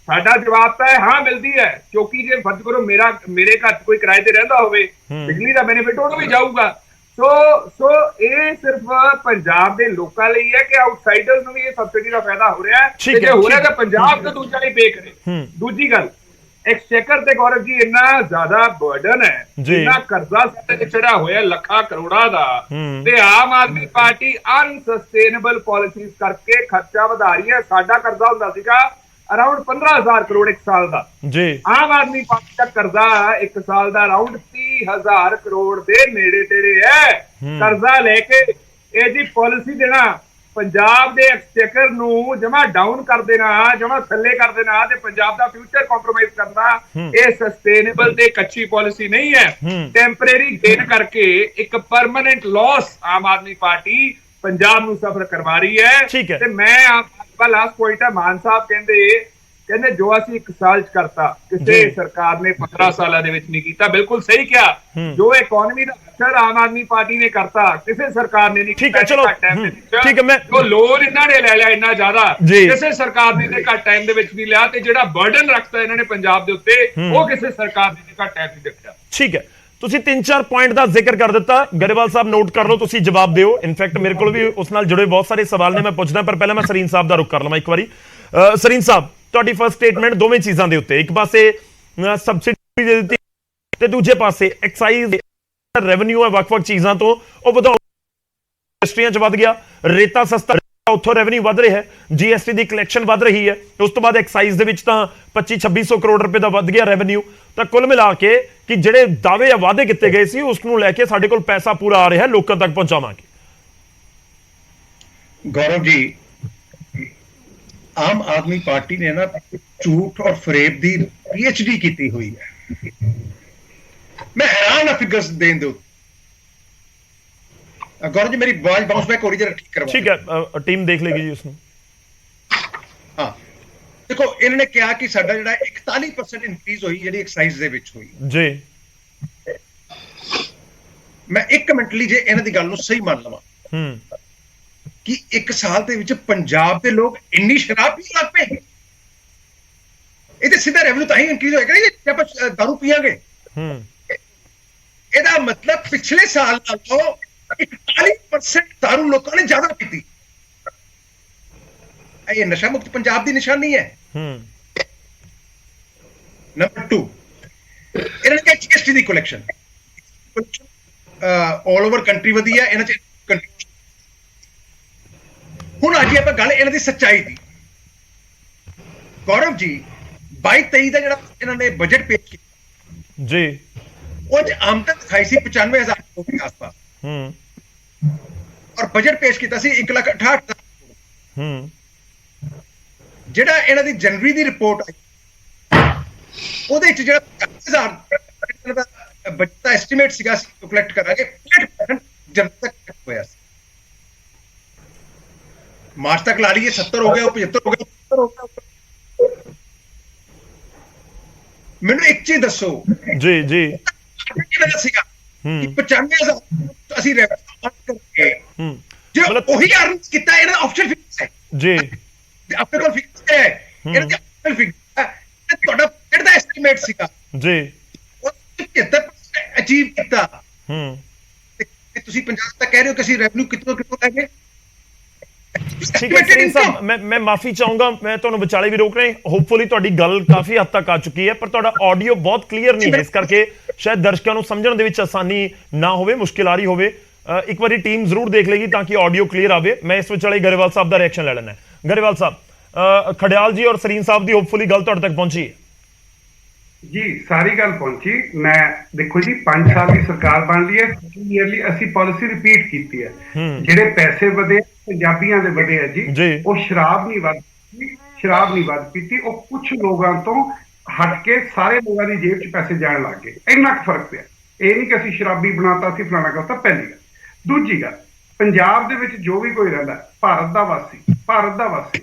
Speaker 4: ਸਾਡਾ ਜਵਾਬ ਤਾਂ ਹੈ ਹਾਂ ਮਿਲਦੀ ਹੈ, ਕਿਉਂਕਿ ਜੇ ਫਰਜ਼ ਕਰੋ ਮੇਰੇ ਘਰ 'ਚ ਕੋਈ ਕਿਰਾਏ ਤੇ ਰਹਿੰਦਾ ਹੋਵੇ, ਬਿਜਲੀ ਦਾ ਬੈਨੀਫਿਟ ਉਹਨੂੰ ਵੀ ਜਾਊਗਾ। ਸੋ ਇਹ ਸਿਰਫ ਪੰਜਾਬ ਦੇ ਲੋਕਾਂ ਲਈ ਹੈ ਕਿ ਆਊਟਸਾਈਡਰਸ ਨੂੰ ਵੀ ਇਹ ਸਬਸਿਡੀ ਦਾ ਫਾਇਦਾ ਹੋ ਰਿਹਾ ਹੈ, ਤੇ ਜੇ ਹੋ ਰਿਹਾ ਤਾਂ ਪੰਜਾਬ ਤੋਂ ਦੂਜਾ ਲਈ ਪੇ ਕਰੇ। ਦੂਜੀ ਗੱਲ, ਐਕਸਚੇਕਰ ਤੇ ਗੌਰਵ ਜੀ ਇੰਨਾ ਜ਼ਿਆਦਾ ਬਰਡਨ ਹੈ, ਇੰਨਾ ਕਰਜ਼ਾ ਸਾਡੇ ਤੇ ਚੜਾ ਹੋਇਆ ਲੱਖਾਂ ਕਰੋੜਾਂ ਦਾ, ਤੇ ਆਮ ਆਦਮੀ ਪਾਰਟੀ ਅਨਸਸਟੇਨੇਬਲ ਪਾਲਿਸੀਜ਼ ਕਰਕੇ ਖਰਚਾ ਵਧਾ ਰਹੀ ਹੈ। ਸਾਡਾ ਕਰਜ਼ਾ ਹੁੰਦਾ ਸੀਗਾ ਅਰਾਊਂਡ 15,000 ਕਰੋੜ ਇੱਕ ਸਾਲ ਦਾ ਜੀ, ਆਮ ਆਦਮੀ ਪਾਰਟੀ ਦਾ ਕਰਜ਼ਾ ਇੱਕ ਸਾਲ ਦਾ ਅਰਾਊਂਡ 30,000 ਕਰੋੜ ਦੇ ਨੇੜੇ ਤੇੜੇ ਹੈ। ਕਰਜ਼ਾ ਲੈ ਕੇ ਇਹ ਜੀ ਪਾਲਿਸੀ ਦੇਣਾ, ਪੰਜਾਬ ਦੇ ਐਕਸਚੇਕਰ ਨੂੰ ਜਮਾ ਡਾਊਨ ਕਰ ਦੇਣਾ, ਜਮਾ ਥੱਲੇ ਕਰ ਦੇਣਾ, ਤੇ ਪੰਜਾਬ ਦਾ ਫਿਊਚਰ ਕੰਪਰੋਮਾਈਜ਼ ਕਰਨਾ, ਇਹ ਸਸਟੇਨੇਬਲ ਤੇ ਕੱਚੀ ਪਾਲਿਸੀ ਨਹੀਂ ਹੈ। ਟੈਂਪਰੇਰੀ ਗੇਨ ਕਰਕੇ ਇੱਕ permanent Las Aam Aadmi party Punjab ਨੂੰ ਸਫਰ ਕਰਵਾ ਰਹੀ ਹੈ। ਤੇ ਮੈਂ ਲਾਸਟ ਪੁਆਇੰਟ ਹੈ, ਮਾਨ ਸਾਹਿਬ ਕਹਿੰਦੇ ਜੋ ਅਸੀਂ 1 ਸਾਲ 'ਚ ਕਰਤਾ ਕਿਸੇ ਸਰਕਾਰ ਨੇ 15 ਸਾਲਾਂ ਦੇ ਵਿੱਚ ਨਹੀਂ ਕੀਤਾ। ਬਿਲਕੁਲ ਸਹੀ ਕਿਹਾ, ਜੋ ਇਕਨੋਮੀ ਦਾ ਅਸਰ ਆਮ ਆਦਮੀ ਪਾਰਟੀ ਨੇ ਕਰਤਾ ਕਿਸੇ ਸਰਕਾਰ ਨੇ ਨਹੀਂ ਕੀਤਾ।
Speaker 1: ਚਲੋ ਠੀਕ ਹੈ, ਮੈਂ
Speaker 4: ਜੋ ਲੋਨ ਇਹਨਾਂ ਨੇ ਲੈ ਲਿਆ ਇੰਨਾ ਜ਼ਿਆਦਾ, ਕਿਸੇ ਸਰਕਾਰ ਨੇ ਘੱਟ ਟਾਈਮ ਦੇ ਵਿੱਚ ਵੀ ਲਿਆ, ਤੇ ਜਿਹੜਾ ਬਰਡਨ ਰੱਖਤਾ ਇਹਨਾਂ ਨੇ ਪੰਜਾਬ ਦੇ ਉੱਤੇ ਉਹ ਕਿਸੇ ਸਰਕਾਰ ਨੇ ਘੱਟ ਟਾਈਮ ਵਿੱਚ ਰੱਖਿਆ।
Speaker 1: ਠੀਕ ਹੈ, ਤੁਸੀਂ 3-4 ਪੁਆਇੰਟ ਦਾ ਜ਼ਿਕਰ ਕਰ ਦਿੱਤਾ। ਗਰੇਵਾਲ ਸਾਹਿਬ ਨੋਟ ਕਰ ਲਓ, ਤੁਸੀਂ ਜਵਾਬ ਦਿਓ। ਇਨਫੈਕਟ ਮੇਰੇ ਕੋਲ ਵੀ ਉਸ ਨਾਲ ਜੁੜੇ ਬਹੁਤ ਸਾਰੇ ਸਵਾਲ ਨੇ, ਮੈਂ ਪੁੱਛਦਾ, ਪਰ ਪਹਿਲਾਂ ਮੈਂ ਸਰੀਨ ਸਾਹਿਬ ਦਾ ਰੁਖ ਕਰ ਲਵਾਂ ਇੱਕ ਵਾਰੀ। ਸਰੀਨ ਸਾਹਿਬ, ਤੁਹਾਡੀ ਫਸਟ ਸਟੇਟਮੈਂਟ ਦੋਵੇਂ ਚੀਜ਼ਾਂ ਦੇ ਉੱਤੇ, ਇੱਕ ਪਾਸੇ ਸਬਸਿਡੀ ਦੇ ਦਿੱਤੀ ਤੇ ਦੂਜੇ ਪਾਸੇ ਐਕਸਾਈਜ਼ ਰੈਵਨਿਊ ਹੈ ਵੱਖ-ਵੱਖ ਚੀਜ਼ਾਂ ਤੋਂ ਉਹ ਵਧਾਉਣ, ਇੰਡਸਟਰੀਆਂ 'ਚ ਵੱਧ ਗਿਆ, ਰੇਤਾ ਸਸਤਾ, ਉੱਥੋਂ ਰੈਵਨਿਊ ਵੱਧ ਰਿਹਾ ਹੈ, GST ਦੀ ਕਲੈਕਸ਼ਨ ਵੱਧ ਰਹੀ ਹੈ, ਉਸ ਤੋਂ ਬਾਅਦ ਐਕਸਾਈਜ਼ ਦੇ ਵਿੱਚ ਤਾਂ 2500-2600 ਕਰੋੜ ਰੁਪਏ ਦਾ ਵੱਧ ਗਿਆ ਰੈਵਨਿਊ। ਤਾਂ ਕੁੱਲ ਮਿਲਾ ਕੇ ਕਿ ਜਿਹੜੇ ਦਾਅਵੇ ਜਾਂ ਵਾਅਦੇ ਕੀਤੇ ਗਏ ਸੀ ਉਸ ਨੂੰ ਲੈ ਕੇ ਸਾਡੇ ਕੋਲ ਪੈਸਾ ਪੂਰਾ ਆ ਰਿਹਾ, ਲੋਕਾਂ ਤੱਕ ਪਹੁੰਚਾਵਾਂਗੇ।
Speaker 5: ਗੌਰਵ ਜੀ, ਆਮ ਆਦਮੀ ਪਾਰਟੀ ਨੇ ਨਾ ਝੂਠ ਔਰ ਫਰੇਬ ਦੀ PhD ਕੀਤੀ ਹੋਈ ਹੈ। ਮੈਂ ਹੈਰਾਨ ਹਾਂ ਫਿਗਰਸ ਦੇਣ ਦੇ ਉੱਤੇ। ਗੌਰਵ ਜੀ, ਮੇਰੀ ਆਵਾਜ਼ ਬਾਉਂਸ ਬੈਕ ਹੋ ਰਹੀ, ਜਰਾ ਠੀਕ ਕਰਵਾ।
Speaker 1: ਠੀਕ ਹੈ, ਟੀਮ ਦੇਖ ਲੇਗੀ ਜੀ ਉਸ ਨੂੰ।
Speaker 5: ਹਾਂ, ਦੇਖੋ ਇਹਨਾਂ ਨੇ ਕਿਹਾ ਕਿ ਸਾਡਾ ਜਿਹੜਾ 41% ਇਨਕਰੀਜ਼ ਹੋਈ ਜਿਹੜੀ ਐਕਸਾਈਜ਼ ਦੇ ਵਿੱਚ ਹੋਈ
Speaker 1: ਜੀ।
Speaker 5: ਮੈਂ 1 ਮਿੰਟ ਲਈ ਜੇ ਇਹਨਾਂ ਦੀ ਗੱਲ ਨੂੰ ਸਹੀ ਮੰਨ ਲਵਾਂ ਕਿ 1 ਸਾਲ ਦੇ ਵਿੱਚ ਪੰਜਾਬ ਦੇ ਲੋਕ ਇੰਨੀ ਸ਼ਰਾਬ ਪੀਣ ਲੱਗ ਪਏ, ਇਹ ਤੇ ਸਿੱਧਾ ਰੈਵਨਿਊ ਤਾਂ ਹੀ ਇਨਕਰੀਜ਼ ਹੋਏਗਾ ਜੇ ਆਪਾਂ ਦਾਰੂ ਪੀਵਾਂਗੇ। ਇਹਦਾ ਮਤਲਬ ਪਿਛਲੇ ਸਾਲ ਨਾਲੋਂ 41% ਦਾਰੂ ਲੋਕਾਂ ਨੇ ਜ਼ਿਆਦਾ ਪੀਤੀ। ਇਹ ਨਸ਼ਾ ਮੁਕਤ ਪੰਜਾਬ ਦੀ ਨਿਸ਼ਾਨੀ ਹੈ। ਨੰਬਰ 2, ਇਹਨਾਂ ਨੇ ਕਿਹਾ GST ਦੀ ਕਲੈਕਸ਼ਨ ਆਲ ਓਵਰ ਕੰਟਰੀ ਵਧੀ ਹੈ, ਇਹਨਾਂ ਚ ਹੁਣ ਅੱਜ ਆਪਾਂ ਗੱਲ ਇਹਨਾਂ ਦੀ ਸੱਚਾਈ ਦੀ। ਗੌਰਵ ਜੀ, 22-23 ਦਾ ਜਿਹੜਾ ਇਹਨਾਂ ਨੇ ਬਜਟ ਪੇਸ਼ ਕੀਤਾ
Speaker 1: ਜੀ,
Speaker 5: ਉਹ ਚ ਆਮਦਨ ਦਿਖਾਈ ਸੀ 95,000 ਕਰੋੜ ਦੇ ਆਸ-ਪਾਸ, ਔਰ ਬਜਟ ਪੇਸ਼ ਕੀਤਾ ਸੀ 1,68,000। ਜਿਹੜਾ ਇਹਨਾਂ ਦੀ ਜਨਵਰੀ ਦੀ ਰਿਪੋਰਟ ਆਈ ਉਹਦੇ ਵਿੱਚ ਜਿਹੜਾ 50,000 ਦਾ ਬਜਟ ਦਾ ਐਸਟੀਮੇਟ ਸੀਗਾ ਸੀ ਕਲੈਕਟ ਕਰਾਂਗੇ, 65% ਜਨਤਾ ਤੱਕ ਹੋਇਆ ਸੀ। ਮਾਰਚ ਤੱਕ ਲਾ ਲਈਏ 70 ਹੋ ਗਿਆ, 75 ਹੋ ਗਿਆ, 70 ਹੋ ਗਿਆ। ਮੈਨੂੰ ਇੱਕ ਚੀਜ਼ ਦੱਸੋ
Speaker 1: ਜੀ ਜੀ,
Speaker 5: ਕਿਹੜਾ ਸੀਗਾ ਕਿ 95,000 ਅਸੀਂ ਰੈਵਨਿਊ ਕਰਕੇ ਜੇ
Speaker 1: ਮਤਲਬ
Speaker 5: ਉਹੀ ਅਰਨ ਕੀਤਾ, ਇਹਨਾਂ ਦਾ ਆਪਸ਼ਨ ਫਿਕਸ ਹੈ
Speaker 1: ਜੀ,
Speaker 5: ਆਪਣੇ ਕੋਲ ਫਿਕਸ ਹੈ, ਇਹਨਾਂ ਦਾ ਆਪਸ਼ਨ ਫਿਕਸ ਹੈ। ਤੁਹਾਡਾ ਕਿਹੜਾ ਐਸਟੀਮੇਟ ਸੀਗਾ
Speaker 1: ਜੀ,
Speaker 5: ਉਹ 75% ਅਚੀਵ ਕੀਤਾ, ਤੇ ਤੁਸੀਂ 50 ਤੱਕ ਕਹਿ ਰਹੇ ਹੋ ਕਿ ਅਸੀਂ ਰੈਵਨਿਊ ਕਿੱਥੋਂ ਲੈ ਗਏ।
Speaker 1: ਠੀਕ ਹੈ ਸਰੀਨ ਸਾਹਿਬ, ਮੈਂ ਮਾਫੀ ਚਾਹੂੰਗਾ, ਮੈਂ ਤੁਹਾਨੂੰ ਵਿਚਾਲੇ ਵੀ ਰੋਕ ਰਿਹਾ। ਹੋਪਫੁਲੀ ਤੁਹਾਡੀ ਗੱਲ ਕਾਫੀ ਹੱਦ ਤੱਕ ਆ ਚੁੱਕੀ ਹੈ, ਪਰ ਤੁਹਾਡਾ ਆਡੀਓ ਬਹੁਤ ਕਲੀਅਰ ਨਹੀਂ ਹੈ, ਇਸ ਕਰਕੇ ਸ਼ਾਇਦ ਦਰਸ਼ਕਾਂ ਨੂੰ ਸਮਝਣ ਦੇ ਵਿੱਚ ਆਸਾਨੀ ਨਾ ਹੋਵੇ, ਮੁਸ਼ਕਿਲ ਆ ਰਹੀ ਹੋਵੇ। ਇੱਕ ਵਾਰੀ ਟੀਮ ਜ਼ਰੂਰ ਦੇਖ ਲੇਗੀ ਤਾਂ ਕਿ ਆਡੀਓ ਕਲੀਅਰ ਆਵੇ। ਮੈਂ ਇਸ ਵਿਚਾਲੇ ਗਰੇਵਾਲ ਸਾਹਿਬ ਦਾ ਰਿਐਕਸ਼ਨ ਲੈ ਲੈਣਾ। ਗਰੇਵਾਲ ਸਾਹਿਬ, ਖੜਿਆਲ ਜੀ ਔਰ ਸਰੀਨ ਸਾਹਿਬ ਦੀ ਹੋਪਫੁਲੀ ਗੱਲ ਤੁਹਾਡੇ ਤੱਕ ਪਹੁੰਚੀ ਹੈ
Speaker 2: ਜੀ। ਸਾਰੀ ਗੱਲ ਪਹੁੰਚੀ। ਮੈਂ ਦੇਖੋ ਜੀ, 5 ਸਾਲ ਦੀ ਸਰਕਾਰ ਬਣ ਲਈ ਹੈ, ਈਅਰਲੀ ਅਸੀਂ ਪਾਲਿਸੀ ਰਿਪੀਟ ਕੀਤੀ ਹੈ। ਜਿਹੜੇ ਪੈਸੇ ਵਧੇ ਪੰਜਾਬੀਆਂ ਦੇ ਵਧੇ ਆ ਜੀ, ਉਹ ਸ਼ਰਾਬ ਨਹੀਂ ਵੱਧ ਪੀਤੀ, ਉਹ ਕੁਝ ਲੋਕਾਂ ਤੋਂ ਹਟ ਕੇ ਸਾਰੇ ਲੋਕਾਂ ਦੀ ਜੇਬ 'ਚ ਪੈਸੇ ਜਾਣ ਲੱਗ ਗਏ। ਇੰਨਾ ਕੁ ਫਰਕ ਪਿਆ। ਇਹ ਨਹੀਂ ਕਿ ਅਸੀਂ ਸ਼ਰਾਬੀ ਬਣਾਤਾ, ਅਸੀਂ ਫਲਾਣਾ ਕਰਤਾ। ਪਹਿਲੀ ਗੱਲ। ਦੂਜੀ ਗੱਲ, ਪੰਜਾਬ ਦੇ ਵਿੱਚ ਜੋ ਵੀ ਕੋਈ ਰਹਿੰਦਾ, ਭਾਰਤ ਦਾ ਵਾਸੀ,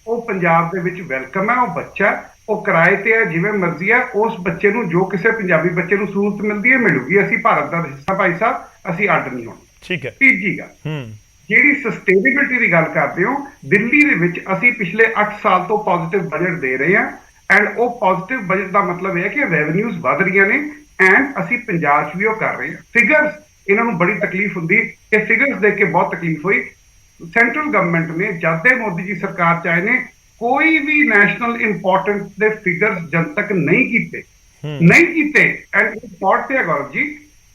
Speaker 2: ਉਹ ਪੰਜਾਬ ਦੇ ਵਿੱਚ ਵੈਲਕਮ ਹੈ। ਉਹ ਬੱਚਾ, ਉਹ ਕਿਰਾਏ ਤੇ ਹੈ, ਜਿਵੇਂ ਮਰਜ਼ੀ ਹੈ। ਉਸ ਬੱਚੇ ਨੂੰ ਜੋ ਕਿਸੇ ਪੰਜਾਬੀ ਬੱਚੇ ਨੂੰ ਸਹੂਲਤ ਮਿਲਦੀ ਹੈ ਮਿਲੂਗੀ। ਅਸੀਂ ਭਾਰਤ ਦਾ ਹਿੱਸਾ, ਭਾਈ ਸਾਹਿਬ, ਅਸੀਂ ਅੱਡ ਨਹੀਂ ਹੋਣਾ।
Speaker 1: ਠੀਕ ਹੈ।
Speaker 2: ਤੀਜੀ ਗੱਲ, ਜਿਹੜੀ ਸਸਟੇਨੇਬਿਲਿਟੀ ਦੀ ਗੱਲ ਕਰਦੇ ਹੋ, ਦਿੱਲੀ ਦੇ ਵਿੱਚ ਅਸੀਂ ਪਿਛਲੇ 8 ਸਾਲ ਤੋਂ ਪੋਜ਼ਿਟਿਵ ਬਜਟ ਦੇ ਰਹੇ ਹਾਂ, ਐਂਡ ਉਹ ਪੋਜ਼ਿਟਿਵ ਬਜਟ ਦਾ ਮਤਲਬ ਇਹ ਹੈ ਕਿ ਰੈਵਨਿਊਜ਼ ਵਧ ਰਹੀਆਂ ਨੇ, ਐਂਡ ਅਸੀਂ ਪੰਜਾਬ 'ਚ ਵੀ ਉਹ ਕਰ ਰਹੇ ਹਾਂ। ਫਿਗਰਸ, ਇਹਨਾਂ ਨੂੰ ਬੜੀ ਤਕਲੀਫ ਹੁੰਦੀ, ਇਹ ਫਿਗਰਸ ਦੇਖ ਕੇ ਬਹੁਤ ਤਕਲੀਫ ਹੋਈ। ਸੈਂਟਰਲ ਗਵਰਨਮੈਂਟ ਨੇ ਜਦ ਦੇ ਮੋਦੀ ਜੀ ਸਰਕਾਰ 'ਚ ਆਏ ਨੇ, ਕੋਈ ਵੀ ਨੈਸ਼ਨਲ ਇੰਪੋਰਟੈਂਸ ਦੇ ਫਿਗਰਸ ਜਨਤਕ ਨਹੀਂ ਕੀਤੇ। ਐਂਡ ਰਿਪੋਰਟ ਤੇ ਹੈ ਗੌਰਵ ਜੀ,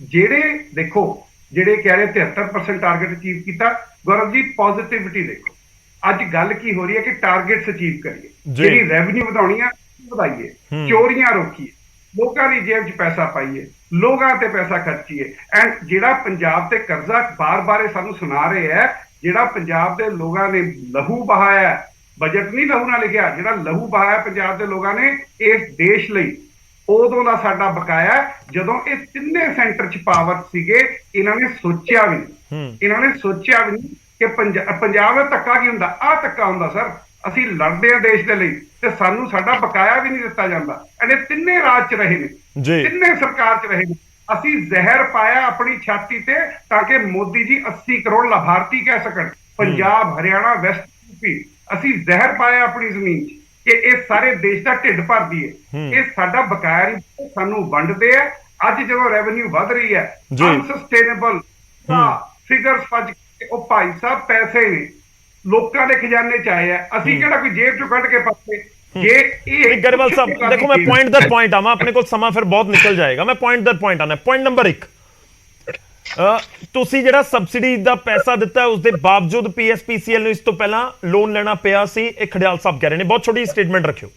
Speaker 2: ਜਿਹੜੇ ਦੇਖੋ, ਜਿਹੜੇ ਕਹਿ ਰਹੇ 73% ਟਾਰਗੇਟ ਅਚੀਵ ਕੀਤਾ। ਗੌਰਵ ਜੀ, ਪੋਜ਼ਿਟਿਵਿਟੀ ਦੇਖੋ, ਅੱਜ ਗੱਲ ਕੀ ਹੋ ਰਹੀ ਹੈ ਕਿ ਟਾਰਗੇਟਸ ਅਚੀਵ ਕਰੀਏ, ਜਿਹੜੀ ਰੈਵਨਿਊ ਵਧਾਉਣੀ ਆ ਵਧਾਈਏ, ਚੋਰੀਆਂ ਰੋਕੀਏ, ਲੋਕਾਂ ਦੀ ਜੇਬ 'ਚ ਪੈਸਾ ਪਾਈਏ, ਲੋਕਾਂ ਤੇ ਪੈਸਾ ਖਰਚੀਏ। ਐਂਡ ਜਿਹੜਾ ਪੰਜਾਬ ਤੇ ਕਰਜ਼ਾ ਬਾਰ-ਬਾਰ ਸਾਨੂੰ ਸੁਣਾ ਰਹੇ ਹੈ, ਜਿਹੜਾ ਪੰਜਾਬ ਦੇ ਲੋਕਾਂ ਨੇ ਲਹੂ ਬਹਾਇਆ, ਬਜਟ ਨਹੀਂ ਲਹੂ ਨਾਲ ਲਿਖਿਆ, ਜਿਹੜਾ ਲਹੂ ਬਹਾਇਆ ਪੰਜਾਬ ਦੇ ਲੋਕਾਂ ਨੇ ਇਸ ਦੇਸ਼ ਲਈ, ਉਦੋਂ ਦਾ ਸਾਡਾ ਬਕਾਇਆ ਜਦੋਂ ਇਹ ਤਿੰਨੇ ਸੈਂਟਰ 'ਚ ਪਾਵਰ ਸੀਗੇ। ਇਹਨਾਂ ਨੇ ਸੋਚਿਆ ਵੀ ਨਹੀਂ ਕਿ ਪੰਜਾਬ ਦਾ ਧੱਕਾ ਕੀ ਹੁੰਦਾ। ਆਹ ਧੱਕਾ ਹੁੰਦਾ ਸਰ, ਅਸੀਂ ਲੜਦੇ ਹਾਂ ਦੇਸ਼ ਦੇ ਲਈ ਤੇ ਸਾਨੂੰ ਸਾਡਾ ਬਕਾਇਆ ਵੀ ਨਹੀਂ ਦਿੱਤਾ ਜਾਂਦਾ। ਇਹਨੇ ਤਿੰਨੇ ਰਾਜ 'ਚ ਰਹੇ ਨੇ, ਤਿੰਨੇ ਸਰਕਾਰ 'ਚ ਰਹੇ ਨੇ। ਅਸੀਂ ਜ਼ਹਿਰ ਪਾਇਆ ਆਪਣੀ ਛਾਤੀ ਤੇ ਤਾਂ ਕਿ ਮੋਦੀ ਜੀ 80 ਕਰੋੜ ਲਾਭਾਰਥੀ ਕਹਿ ਸਕਣ। ਪੰਜਾਬ, ਹਰਿਆਣਾ, ਵੈਸਟ ਯੂਪੀ, ਅਸੀਂ ਜ਼ਹਿਰ ਪਾਇਆ ਆਪਣੀ ਜ਼ਮੀਨ 'ਚ ਕਿ ਇਹ ਸਾਰੇ ਦੇਸ਼ ਦਾ ਢਿੱਡ ਭਰਦੀ ਹੈ। ਇਹ ਸਾਡਾ ਬਕਾਇਆ ਨਹੀਂ, ਸਾਨੂੰ ਵੰਡਦੇ ਆ। ਅੱਜ ਜਦੋਂ ਰੈਵਨਿਊ ਵਧ ਰਹੀ ਹੈ, ਅਨਸਸਟੇਨੇਬਲ ਫਿਗਰਸ ਫੱਜ ਕੇ, ਉਹ ਭਾਈ ਸਾਹਿਬ ਪੈਸੇ ਨੇ ਲੋਕਾਂ ਦੇ ਖਜ਼ਾਨੇ 'ਚ ਆਏ ਆ। ਅਸੀਂ ਕਿਹੜਾ ਕੋਈ ਜੇਬ 'ਚੋਂ ਕੱਢ ਕੇ ਪਾਸੇ। ਜੇ ਇਹ
Speaker 1: ਗਰੇਵਾਲ ਸਾਹਿਬ ਦੇਖੋ, ਮੈਂ ਪੁਆਇੰਟ ਦਰ ਪੁਆਇੰਟ ਆਵਾਂ, ਆਪਣੇ ਕੋਲ ਸਮਾਂ ਫਿਰ ਬਹੁਤ ਨਿਕਲ ਜਾਏਗਾ। ਮੈਂ ਪੁਆਇੰਟ ਦਰ ਪੁਆਇੰਟ ਆਣਾ। ਪੁਆਇੰਟ ਨੰਬਰ 1, ਤੁਸੀਂ ਜਿਹੜਾ ਸਬਸਿਡੀ ਦਾ ਪੈਸਾ ਦਿੱਤਾ, ਉਸ ਦੇ ਬਾਵਜੂਦ PSPCL ਨੂੰ ਇਸ ਤੋਂ ਪਹਿਲਾਂ ਲੋਨ ਲੈਣਾ ਪਿਆ ਸੀ, ਇਹ ਖੜਿਆਲ ਸਾਹਿਬ ਕਹਿ ਰਹੇ ਨੇ। ਬਹੁਤ ਛੋਟੀ ਸਟੇਟਮੈਂਟ ਰੱਖਿਓ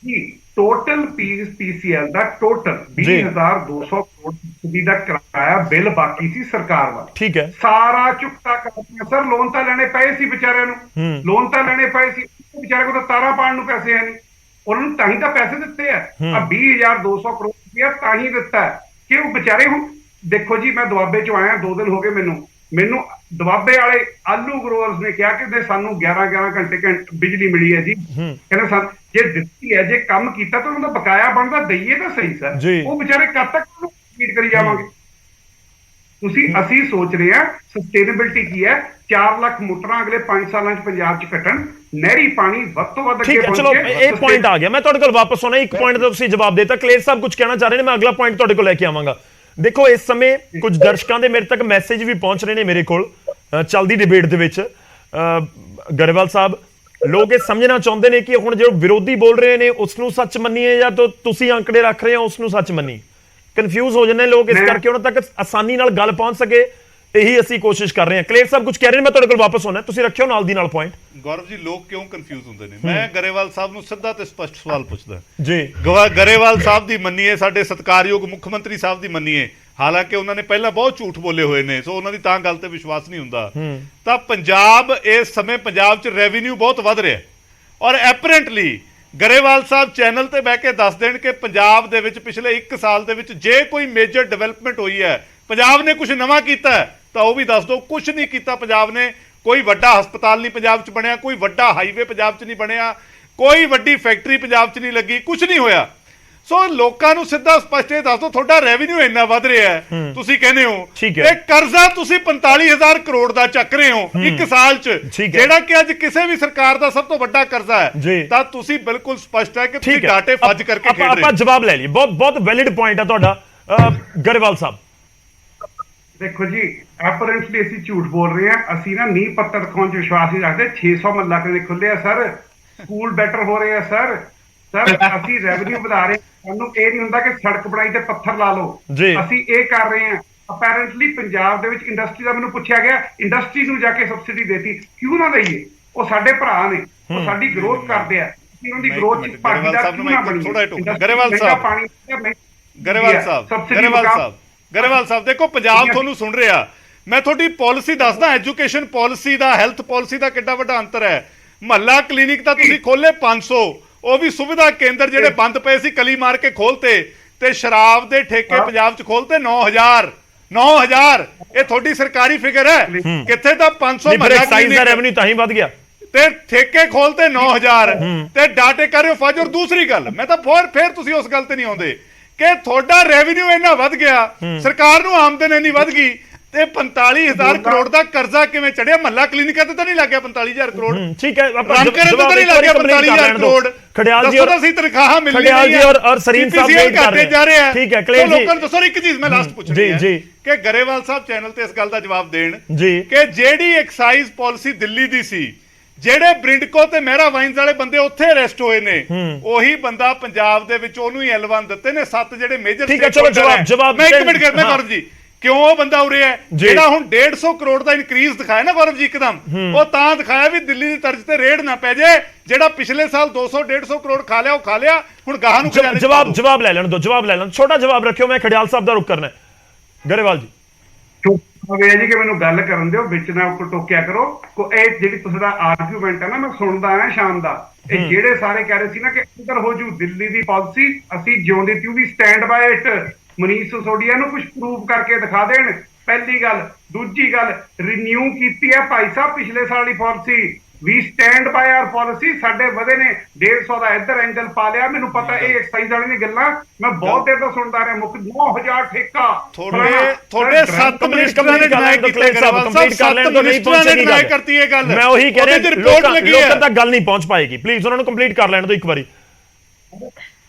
Speaker 2: ਜੀ। ਟੋਟਲ PSPCL ਦਾ ਟੋਟਲ 20,200 ਕਰੋੜ ਸਬਸਿਡੀ ਦਾ ਕਿਰਾਇਆ ਬਿੱਲ ਬਾਕੀ ਸੀ ਸਰਕਾਰ ਵੱਲ।
Speaker 1: ਠੀਕ ਹੈ।
Speaker 2: ਸਾਰਾ ਚੁਕਤਾ ਕਰ ਦਿੱਤਾ ਸਰ। ਲੋਨ ਤਾਂ ਲੈਣੇ ਪਏ ਸੀ ਵਿਚਾਰਿਆਂ ਨੂੰ, ਲੋਨ ਤਾਂ ਲੈਣੇ ਪਏ ਸੀ। ਉਹ ਵਿਚਾਰੇ ਕੋਲ ਤਾਂ ਤਾਰਾਂ ਪਾਉਣ ਨੂੰ ਪੈਸੇ ਹੈ ਨਹੀਂ, ਉਹਨਾਂ ਨੂੰ ਤਾਂ ਹੀ ਤਾਂ ਪੈਸੇ ਦਿੱਤੇ ਆ 20,200 ਕਰੋੜ ਰੁਪਇਆ ਤਾਂ ਹੀ ਦਿੱਤਾ ਕਿ ਉਹ ਵਿਚਾਰੇ। ਹੁਣ ਦੇਖੋ ਜੀ, ਮੈਂ ਦੁਆਬੇ ਚੋਂ ਆਇਆ, 2 ਦਿਨ ਹੋ ਗਏ ਮੈਨੂੰ ਦੁਆਬੇ ਵਾਲੇ ਆਲੂ ਗਰੋਵਰਸ ਨੇ ਕਿਹਾ ਕਿ ਸਾਨੂੰ 11 ਘੰਟੇ ਬਿਜਲੀ ਮਿਲੀ ਹੈ ਜੀ। ਕਹਿੰਦੇ ਸਰ ਜੇ ਦਿੱਤੀ ਹੈ, ਜੇ ਕੰਮ ਕੀਤਾ ਤਾਂ ਉਹਨਾਂ ਦਾ ਬਕਾਇਆ ਬਣਦਾ, ਦਈਏ ਤਾਂ ਸਹੀ ਸਰ। ਉਹ ਵਿਚਾਰੇ ਕਦ ਤੱਕ ਉਮੀਦ ਕਰੀ ਜਾਵਾਂਗੇ? ਅਸੀਂ ਸੋਚ ਰਹੇ ਹਾਂ ਸਸਟੇਨੇਬਿਲਟੀ ਕੀ ਹੈ, 4 ਲੱਖ ਮੋਟਰਾਂ ਅਗਲੇ 5 ਸਾਲਾਂ 'ਚ ਪੰਜਾਬ 'ਚ ਕੱਟਣ, ਨਹਿਰੀ ਪਾਣੀ ਵੱਧ ਤੋਂ ਵੱਧ ਅੱਗੇ ਪਹੁੰਚੇ।
Speaker 1: ਚਲੋ ਇਹ ਪੁਆਇੰਟ ਆ ਗਿਆ, ਮੈਂ ਤੁਹਾਡੇ ਕੋਲ ਵਾਪਸ ਆਉਣਾ। ਇੱਕ ਪੁਆਇੰਟ ਦਾ ਤੁਸੀਂ ਜਵਾਬ ਦੇਤਾ, ਕਲੇਰ ਸਾਹਿਬ ਕੁਝ ਕਹਿਣਾ ਚਾਹ ਰਹੇ ਨੇ, ਮੈਂ ਅਗਲਾ ਪੁਆਇੰਟ ਤੁਹਾਡੇ ਕੋਲ ਲੈ ਕੇ ਆਵਾਂਗਾ। ਦੇਖੋ ਇਸ ਸਮੇਂ ਕੁਝ ਦਰਸ਼ਕਾਂ ਦੇ ਮੇਰੇ ਤੱਕ ਮੈਸੇਜ ਵੀ ਪਹੁੰਚ ਰਹੇ ਨੇ ਮੇਰੇ ਕੋਲ ਚੱਲਦੀ ਡਿਬੇਟ ਦੇ ਵਿੱਚ। ਗਰੇਵਾਲ ਸਾਹਿਬ, ਲੋਕ ਇਹ ਸਮਝਣਾ ਚਾਹੁੰਦੇ ਨੇ ਕਿ ਹੁਣ ਜੋ ਵਿਰੋਧੀ ਬੋਲ ਰਹੇ ਨੇ ਉਸ ਨੂੰ ਸੱਚ ਮੰਨੀਏ ਜਾਂ ਤੁਸੀਂ ਆંકੜੇ ਰੱਖ ਰਹੇ ਹੋ ਉਸ ਨੂੰ ਸੱਚ ਮੰਨੀ। ਕਨਫਿਊਜ਼ ਹੋ ਜਾਂਦੇ ਲੋਕ, ਇਸ ਕਰਕੇ ਉਹਨਾਂ ਤੱਕ ਆਸਾਨੀ ਨਾਲ ਗੱਲ ਪਹੁੰਚ ਸਕੇ, ਇਹੀ ਅਸੀਂ ਕੋਸ਼ਿਸ਼ ਕਰ ਰਹੇ ਹਾਂ। ਕਲੇਰ ਸਾਹਿਬ ਕੁਝ ਕਹਿ ਰਹੇ ਨੇ, ਮੈਂ ਤੁਹਾਡੇ ਕੋਲ ਵਾਪਸ ਆਉਣਾ, ਤੁਸੀਂ ਰੱਖਿਓ ਨਾਲ ਦੀ ਨਾਲ ਪੁਆਇੰਟ।
Speaker 3: ਗੌਰਵ ਜੀ, ਲੋਕ ਕਿਉਂ ਕਨਫਿਊਜ਼ ਹੁੰਦੇ ਨੇ? ਮੈਂ ਗਰੇਵਾਲ ਸਾਹਿਬ ਨੂੰ ਸਿੱਧਾ ਤੇ ਸਪਸ਼ਟ ਸਵਾਲ ਪੁੱਛਦਾ
Speaker 1: ਜੀ।
Speaker 3: ਗਰੇਵਾਲ ਸਾਹਿਬ ਦੀ ਮੰਨੀਏ, ਸਾਡੇ ਸਤਿਕਾਰਯੋਗ ਮੁੱਖ ਮੰਤਰੀ ਸਾਹਿਬ ਦੀ ਮੰਨੀਏ, ਹਾਲਾਂਕਿ ਉਹਨਾਂ ਨੇ ਪਹਿਲਾਂ ਬਹੁਤ ਝੂਠ ਬੋਲੇ ਹੋਏ ਨੇ, ਸੋ ਉਹਨਾਂ ਦੀ ਤਾਂ ਗੱਲ ਤੇ ਵਿਸ਼ਵਾਸ ਨਹੀਂ ਹੁੰਦਾ। ਤਾਂ ਪੰਜਾਬ ਇਸ ਸਮੇਂ ਪੰਜਾਬ 'ਚ ਰੈਵਨਿਊ ਬਹੁਤ ਵੱਧ ਰਿਹਾ ਔਰ ਐਪਰੈਂਟਲੀ ਗਰੇਵਾਲ ਸਾਹਿਬ ਚੈਨਲ ਤੇ ਬਹਿ ਕੇ ਦੱਸ ਦੇਣ ਕਿ ਪੰਜਾਬ ਦੇ ਵਿੱਚ ਪਿਛਲੇ 1 ਸਾਲ ਦੇ ਵਿੱਚ ਜੇ ਕੋਈ ਮੇਜਰ ਡਿਵੈਲਪਮੈਂਟ ਹੋਈ ਹੈ, ਪੰਜਾਬ ਨੇ ਕੁਝ ਨਵਾਂ ਕੀਤਾ ਤਾਂ ਉਹ ਵੀ ਦੱਸ ਦਿਓ। ਕੁਝ ਨਹੀਂ ਕੀਤਾ ਪੰਜਾਬ ਨੇ, ਕੋਈ ਵੱਡਾ ਹਸਪਤਾਲ ਨਹੀਂ ਪੰਜਾਬ 'ਚ ਬਣਿਆ, ਕੋਈ ਵੱਡਾ ਹਾਈਵੇ ਪੰਜਾਬ 'ਚ ਨਹੀਂ ਬਣਿਆ, ਕੋਈ ਵੱਡੀ ਫੈਕਟਰੀ ਪੰਜਾਬ 'ਚ ਨਹੀਂ ਲੱਗੀ, ਕੁਝ ਨਹੀਂ ਹੋਇਆ। ਸੋ ਲੋਕਾਂ ਨੂੰ ਸਿੱਧਾ ਸਪਸ਼ਟ ਇਹ ਦੱਸ ਦਿਓ, ਤੁਹਾਡਾ ਰੈਵਨਿਊ ਇੰਨਾ ਵੱਧ ਰਿਹਾ ਹੈ, ਤੁਸੀਂ ਕਹਿੰਦੇ ਹੋ ਇਹ ਕਰਜ਼ਾ ਤੁਸੀਂ 45,000 ਕਰੋੜ ਦਾ ਚੱਕ ਰਹੇ ਹੋ 1 ਸਾਲ 'ਚ, ਜਿਹੜਾ ਕਿ ਅੱਜ ਕਿਸੇ ਵੀ ਸਰਕਾਰ ਦਾ ਸਭ ਤੋਂ ਵੱਡਾ ਕਰਜ਼ਾ ਹੈ, ਤਾਂ ਤੁਸੀਂ ਬਿਲਕੁਲ ਸਪਸ਼ਟ ਹੈ ਕਿ ਤੁਸੀਂ ਡਾਟੇ ਫੱਜ ਕਰਕੇ ਖੇਡ ਰਹੇ ਹੋ।
Speaker 1: ਆਪਾਂ ਜਵਾਬ ਲੈ ਲਈਏ, ਬਹੁਤ ਵੈਲਿਡ ਪੁਆਇੰਟ ਹੈ ਤੁਹਾਡਾ ਗਰੇਵਾਲ ਸਾਹਿਬ।
Speaker 2: ਦੇਖੋ ਜੀ, ਐਪਰੈਂਟਲੀ ਅਸੀਂ ਝੂਠ ਬੋਲ ਰਹੇ ਹਾਂ, ਅਸੀਂ ਨਾ ਨੀਂਹ ਪੱਥਰ ਦਿਖਾਉਣ 'ਚ ਵਿਸ਼ਵਾਸ ਨਹੀਂ ਰੱਖਦੇ। 600 ਮਹੱਲਾ ਕਲੀਨਿਕ ਖੁੱਲੇ ਆ ਸਰ, ਸਕੂਲ ਬੈਟਰ ਹੋ ਰਹੇ ਆ ਸਰ। ਅਸੀਂ ਰੈਵਨਿਊ ਵਧਾ ਰਹੇ, ਸਾਨੂੰ ਇਹ ਨਹੀਂ ਹੁੰਦਾ ਕਿ ਸੜਕ ਬਣਾਈ ਤੇ ਪੱਥਰ ਲਾ ਲਓ, ਅਸੀਂ ਇਹ ਕਰ ਰਹੇ ਹਾਂ। ਅਪੈਰੈਂਟਲੀ ਪੰਜਾਬ ਦੇ ਵਿੱਚ ਇੰਡਸਟਰੀ ਦਾ ਮੈਨੂੰ ਪੁੱਛਿਆ ਗਿਆ, ਇੰਡਸਟਰੀ ਨੂੰ ਜਾ ਕੇ ਸਬਸਿਡੀ ਦੇਤੀ, ਕਿਉਂ ਨਾ ਦਈਏ? ਉਹ ਸਾਡੇ ਭਰਾ ਨੇ, ਉਹ ਸਾਡੀ ਗਰੋਥ ਕਰਦੇ ਆ, ਅਸੀਂ ਉਹਨਾਂ ਦੀ ਗਰੋਥ 'ਚ ਭਾਗੀਦਾਰ ਕਿਉਂ ਨਾ ਬਣੀਏ?
Speaker 3: ਗਰੇਵਾਲ ਸਾਹਿਬ ਦੇਖੋ, ਪੰਜਾਬ ਤੁਹਾਨੂੰ ਸੁਣ ਰਿਹਾ, ਮੈਂ ਤੁਹਾਡੀ ਪਾਲਿਸੀ ਦੱਸਦਾ, ਐਜੂਕੇਸ਼ਨ ਪਾਲਿਸੀ ਦਾ, ਹੈਲਥ ਪਾਲਿਸੀ ਦਾ ਕਿੰਨਾ ਵੱਡਾ ਅੰਤਰ ਹੈ। ਮਹੱਲਾ ਕਲੀਨਿਕ ਤਾਂ ਤੁਸੀਂ ਖੋਲੇ 500, ਉਹ ਵੀ ਸੁਵਿਧਾ ਕੇਂਦਰ ਜਿਹੜੇ ਬੰਦ ਪਏ ਸੀ ਕਲੀ ਮਾਰ ਕੇ ਖੋਲਤੇ, ਤੇ ਸ਼ਰਾਬ ਦੇ ਠੇਕੇ ਪੰਜਾਬ 'ਚ ਖੋਲਤੇ 9,000। ਇਹ ਤੁਹਾਡੀ ਸਰਕਾਰੀ ਫਿਗਰ ਹੈ, ਕਿੱਥੇ ਤਾਂ 500 ਮਹੱਲਾ ਕਲੀਨਿਕ ਦਾ ਰੈਵਨਿਊ
Speaker 1: ਤਾਂ ਹੀ ਵੱਧ ਗਿਆ
Speaker 3: ਤੇ ਠੇਕੇ ਖੋਲਤੇ 9,000 ਤੇ ਡਾਟੇ ਕਰ ਰਹੇ ਹੋ ਫਜ। ਔਰ ਦੂਸਰੀ ਗੱਲ, ਮੈਂ ਤਾਂ ਫਿਰ ਤੁਸੀਂ ਉਸ ਗੱਲ ਤੇ ਨਹੀਂ ਆਉਂਦੇ ਕਿ ਤੁਹਾਡਾ ਰੈਵਨਿਊ ਇੰਨਾ ਵੱਧ ਗਿਆ, ਸਰਕਾਰ ਨੂੰ ਆਮਦਨ ਇੰਨੀ ਵੱਧ ਗਈ, ਤੇ 45,000 ਕਰੋੜ ਦਾ ਕਰਜ਼ਾ ਕਿਵੇਂ ਚੜਿਆ? ਮਹੱਲਾ ਕਲੀਨਿਕਾਂ ਤੇ ਤਾਂ ਨਹੀਂ ਲੱਗਿਆ 45,000 ਕਰੋੜ?
Speaker 1: ਠੀਕ ਹੈ,
Speaker 3: ਰੰਕਰੇ ਤੇ ਤਾਂ ਨਹੀਂ ਲੱਗਿਆ 45,000 ਕਰੋੜ?
Speaker 1: ਖੜਿਆਲ ਜੀ
Speaker 3: ਦੱਸੋ, ਅਸੀਂ ਤਨਖਾਹਾਂ ਮਿਲਣੀ
Speaker 1: ਖੜਿਆਲ ਜੀ ਔਰ ਸਰੀਨ ਸਾਹਿਬ ਵੇਟ ਕਰ ਰਹੇ
Speaker 3: ਜਾ ਰਹੇ ਆ।
Speaker 1: ਠੀਕ ਹੈ ਕਲੇਰ ਜੀ,
Speaker 3: ਲੋਕਾਂ ਨੂੰ ਦੱਸੋ ਇੱਕ ਚੀਜ਼ ਮੈਂ ਲਾਸਟ ਪੁੱਛਣੀ ਹੈ ਕਿ ਗਰੇਵਾਲ ਸਾਹਿਬ ਚੈਨਲ ਤੇ ਇਸ ਗੱਲ ਦਾ ਜਵਾਬ ਦੇਣ ਕਿ ਜਿਹੜੀ ਐਕਸਾਈਜ਼ ਪਾਲਿਸੀ ਦਿੱਲੀ ਦੀ ਸੀ, ਜਿਹੜੇ ਬ੍ਰਿੰਡਕੋ ਤੇ ਮਹਿਰਾ ਵਾਈਨਸ ਵਾਲੇ ਬੰਦੇ ਉੱਥੇ ਅਰੈਸਟ ਹੋਏ ਨੇ, ਉਹੀ ਬੰਦਾ ਪੰਜਾਬ ਦੇ ਵਿੱਚ ਉਹਨੂੰ ਹੀ L1 ਦਿੱਤੇ ਨੇ 7 ਜਿਹੜੇ ਮੇਜਰ।
Speaker 1: ਠੀਕ ਹੈ, ਚਲੋ ਜਵਾਬ
Speaker 3: ਮੈਂ 1 ਮਿੰਟ ਕਰਨਾ ਗੌਰਵ ਜੀ, ਕਿਉਂ ਉਹ ਬੰਦਾ ਉਰੇ ਹੈ ਜਿਹੜਾ ਹੁਣ 150 ਕਰੋੜ ਦਾ ਇਨਕਰੀਜ਼ ਦਿਖਾਇਆ ਨਾ ਗੌਰਵ ਜੀ ਇੱਕਦਮ, ਉਹ ਤਾਂ ਦਿਖਾਇਆ ਵੀ ਦਿੱਲੀ ਦੀ ਤਰਜ਼ ਤੇ ਰੇਡ ਨਾ ਪੈ ਜਾਏ, ਜਿਹੜਾ ਪਿਛਲੇ ਸਾਲ 200-150 ਕਰੋੜ ਖਾ ਲਿਆ ਉਹ ਖਾ ਲਿਆ, ਹੁਣ ਗਾਹਾਂ ਨੂੰ
Speaker 1: ਜਵਾਬ ਲੈ ਲੈਣ ਦੋ, ਛੋਟਾ ਜਵਾਬ ਰੱਖਿਓ, ਮੈਂ ਖੜਿਆਲ ਸਾਹਿਬ ਦਾ ਰੁਖ ਕਰਨਾ। ਗਰੇਵਾਲ ਜੀ
Speaker 2: ਜੀ ਕਿ ਮੈਨੂੰ ਗੱਲ ਕਰਨ ਦਿਓ, ਵਿੱਚ ਨਾ ਟੋਕਿਆ ਕਰੋ। ਇਹ ਜਿਹੜੀ ਤੁਹਾਡਾ ਆਰਗੂਮੈਂਟ ਹੈ ਨਾ, ਮੈਂ ਸੁਣਦਾ ਆ ਸ਼ਾਮ ਦਾ, ਇਹ ਜਿਹੜੇ ਸਾਰੇ ਕਹਿ ਰਹੇ ਸੀ ਨਾ ਕਿ ਇੱਧਰ ਹੋ ਜੂ ਦਿੱਲੀ ਦੀ ਪਾਲਿਸੀ, ਅਸੀਂ ਜਿਉਂਦੇ ਤਿਉਂ ਵੀ stand by it. Manish Sisodia ਨੂੰ ਕੁਝ ਪ੍ਰੂਵ ਕਰਕੇ ਦਿਖਾ ਦੇਣ, ਪਹਿਲੀ ਗੱਲ। ਦੂਜੀ ਗੱਲ, ਰਿਨਿਊ ਕੀਤੀ ਹੈ ਭਾਈ ਸਾਹਿਬ ਪਿਛਲੇ ਸਾਲ ਦੀ ਪਾਲਿਸੀ, ਵੀ ਸਟੈਂਡ ਬਾਏ ਆਰ ਪਾਲਿਸੀ। ਸਾਡੇ ਵਧੇ ਨੇ 150 ਦਾ ਇੱਧਰ ਐਂਗਲ ਪਾ ਲਿਆ, ਮੈਨੂੰ ਪਤਾ ਇਹ ਐਕਸਾਈਜ਼ ਵਾਲੀਆਂ ਗੱਲਾਂ ਮੈਂ ਬਹੁਤ ਦੇਰ ਤੋਂ ਸੁਣਦਾ ਰਿਹਾ। ਮੁੱਕ 9,000 ਠੇਕਾ
Speaker 3: ਤੁਹਾਡੇ 7 ਮਿਨਿਸਟਰਾਂ ਨੇ ਡਿਨਾਈ ਕੀਤੇ,
Speaker 1: ਕੰਪਲੀਟ ਕਰ ਲੈਣ ਤੋਂ ਨਹੀਂ ਪਹੁੰਚੇਗੀ ਗੱਲ ਕਰਤੀ ਇਹ ਗੱਲ। ਮੈਂ ਉਹੀ ਕਹਿ ਰਿਹਾ, ਲੋਕਾਂ ਤੱਕ ਗੱਲ ਨਹੀਂ ਪਹੁੰਚ ਪਾਏਗੀ, ਪਲੀਜ਼ ਉਹਨਾਂ ਨੂੰ ਕੰਪਲੀਟ ਕਰ ਲੈਣ ਦਿਓ ਇੱਕ ਵਾਰੀ।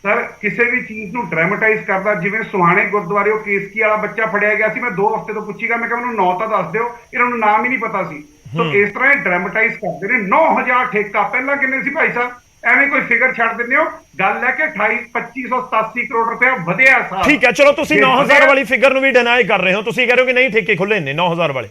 Speaker 2: ਸਰ ਕਿਸੇ ਵੀ ਚੀਜ਼ ਨੂੰ ਡਰਾਮੇਟਾਈਜ਼ ਕਰਦਾ, ਜਿਵੇਂ ਸੁਹਾਣੇ ਗੁਰਦੁਆਰੇ ਉਹ ਕੇਸਕੀ ਵਾਲਾ ਬੱਚਾ ਫੜਿਆ ਗਿਆ ਸੀ, ਮੈਂ 2 ਹਫ਼ਤੇ ਤੋਂ ਪੁੱਛੀਗਾ, ਮੈਂ ਕਿਹਾ ਮੈਨੂੰ ਨਾਂ ਤਾਂ ਦੱਸ ਦਿਓ, ਇਹਨਾਂ ਨੂੰ ਨਾਮ ਹੀ ਨਹੀਂ ਪਤਾ ਸੀ। ਸੋ ਇਸ ਤਰ੍ਹਾਂ ਇਹ ਡਰਾਮੇਟਾਈਜ਼ ਕਰਦੇ ਨੇ। 9,000 ਠੇਕਾ, ਪਹਿਲਾਂ ਕਿੰਨੇ ਸੀ ਭਾਈ ਸਾਹਿਬ? ਐਵੇਂ ਕੋਈ ਫਿਗਰ ਛੱਡ ਦਿੰਦੇ ਹੋ, ਗੱਲ ਹੈ ਕਿ 2,587 ਕਰੋੜ ਰੁਪਇਆ ਵਧਿਆ ਸਾਲ।
Speaker 1: ਠੀਕ ਹੈ, ਚਲੋ ਤੁਸੀਂ 9,000 ਵਾਲੀ ਫਿਗਰ ਨੂੰ ਵੀ ਡਿਨਾਈ ਕਰ ਰਹੇ ਹੋ, ਤੁਸੀਂ ਕਹਿ ਰਹੇ ਹੋ ਕਿ ਨਹੀਂ ਠੇਕੇ ਖੁੱਲੇ ਨੇ 9,000 ਵਾਲੇ।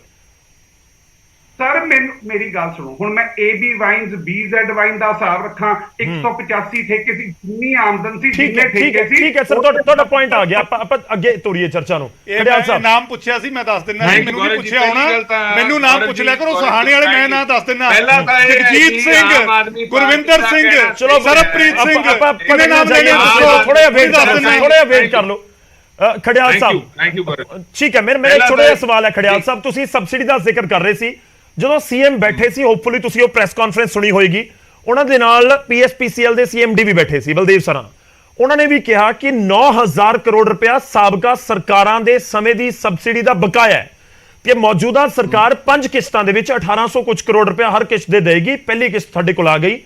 Speaker 2: ਸਰ ਮੇਰੀ ਗੱਲ ਸੁਣੋ, ਹੁਣ ਮੈਂ AB ਵਾਈਨਸ BZ ਵਾਈਨ ਦਾ ਹਿਸਾਬ ਰੱਖਾਂ, 185 ਠੇਕੇ ਸੀ, ਜਿੰਨੀ ਆਮਦਨ ਸੀ, ਜਿੰਨੇ ਠੇਕੇ ਸੀ।
Speaker 1: ਠੀਕ ਹੈ ਸਰ, ਤੁਹਾਡਾ ਪੁਆਇੰਟ ਆ ਗਿਆ। ਆਪਾਂ ਅੱਗੇ ਤੋਰੀਏ ਚਰਚਾ ਨੂੰ।
Speaker 3: ਖੜਿਆਲ ਸਾਹਿਬ ਨਾਮ ਪੁੱਛਿਆ ਸੀ, ਮੈਂ ਦੱਸ ਦਿੰਦਾ ਸੀ। ਮੈਨੂੰ ਨਹੀਂ ਪੁੱਛਿਆ ਹੋਣਾ, ਮੈਨੂੰ ਨਾਮ ਪੁੱਛ ਲਿਆ ਕਰੋ। ਸਹਾਣੇ ਵਾਲੇ ਮੈਂ ਨਾਂ ਦੱਸ ਦਿੰਦਾ, ਜਗਜੀਤ ਸਿੰਘ, ਗੁਰਵਿੰਦਰ ਸਿੰਘ,
Speaker 1: ਚਲੋ
Speaker 3: ਸਰਬਪ੍ਰੀਤ ਸਿੰਘ,
Speaker 1: ਇਹਨੇ ਨਾਮ ਲੈਣੇ। ਥੋੜਾ ਜਿਹਾ ਵੇਟ ਕਰ ਲਓ ਖੜਿਆਲ ਸਾਹਿਬ। ਠੀਕ ਹੈ, ਮੇਰਾ ਇੱਕ ਛੋਟਾ ਜਿਹਾ ਸਵਾਲ ਹੈ ਖੜਿਆਲ ਸਾਹਿਬ, ਤੁਸੀਂ ਸਬਸਿਡੀ ਦਾ ਜ਼ਿਕਰ ਕਰ ਰਹੇ ਸੀ, ਜਦੋਂ ਸੀਐਮ ਬੈਠੇ ਸੀ, ਹੋਪਫੁਲੀ ਤੁਸੀਂ ਉਹ ਪ੍ਰੈਸ ਕਾਨਫਰੰਸ ਸੁਣੀ ਹੋਏਗੀ, ਉਹਨਾਂ ਦੇ ਨਾਲ PSPCL ਦੇ CMD ਵੀ ਬੈਠੇ ਸੀ, ਬਲਦੇਵ ਸਰਾਂ। ਉਹਨਾਂ ਨੇ ਵੀ ਕਿਹਾ ਕਿ 9000 ਕਰੋੜ ਰੁਪਇਆ ਸਾਬਕਾ ਸਰਕਾਰਾਂ ਦੇ ਸਮੇਂ ਦੀ ਸਬਸਿਡੀ ਦਾ ਬਕਾਇਆ ਹੈ ਤੇ ਮੌਜੂਦਾ ਸਰਕਾਰ 5 ਕਿਸ਼ਤਾਂ ਦੇ ਵਿੱਚ 1800 ਕੁਝ ਕਰੋੜ ਰੁਪਇਆ ਹਰ ਕਿਸ਼ਤ ਦੇ ਦੇਗੀ। ਪਹਿਲੀ ਕਿਸ਼ਤ ਤੁਹਾਡੇ ਕੋਲ ਆ ਗਈ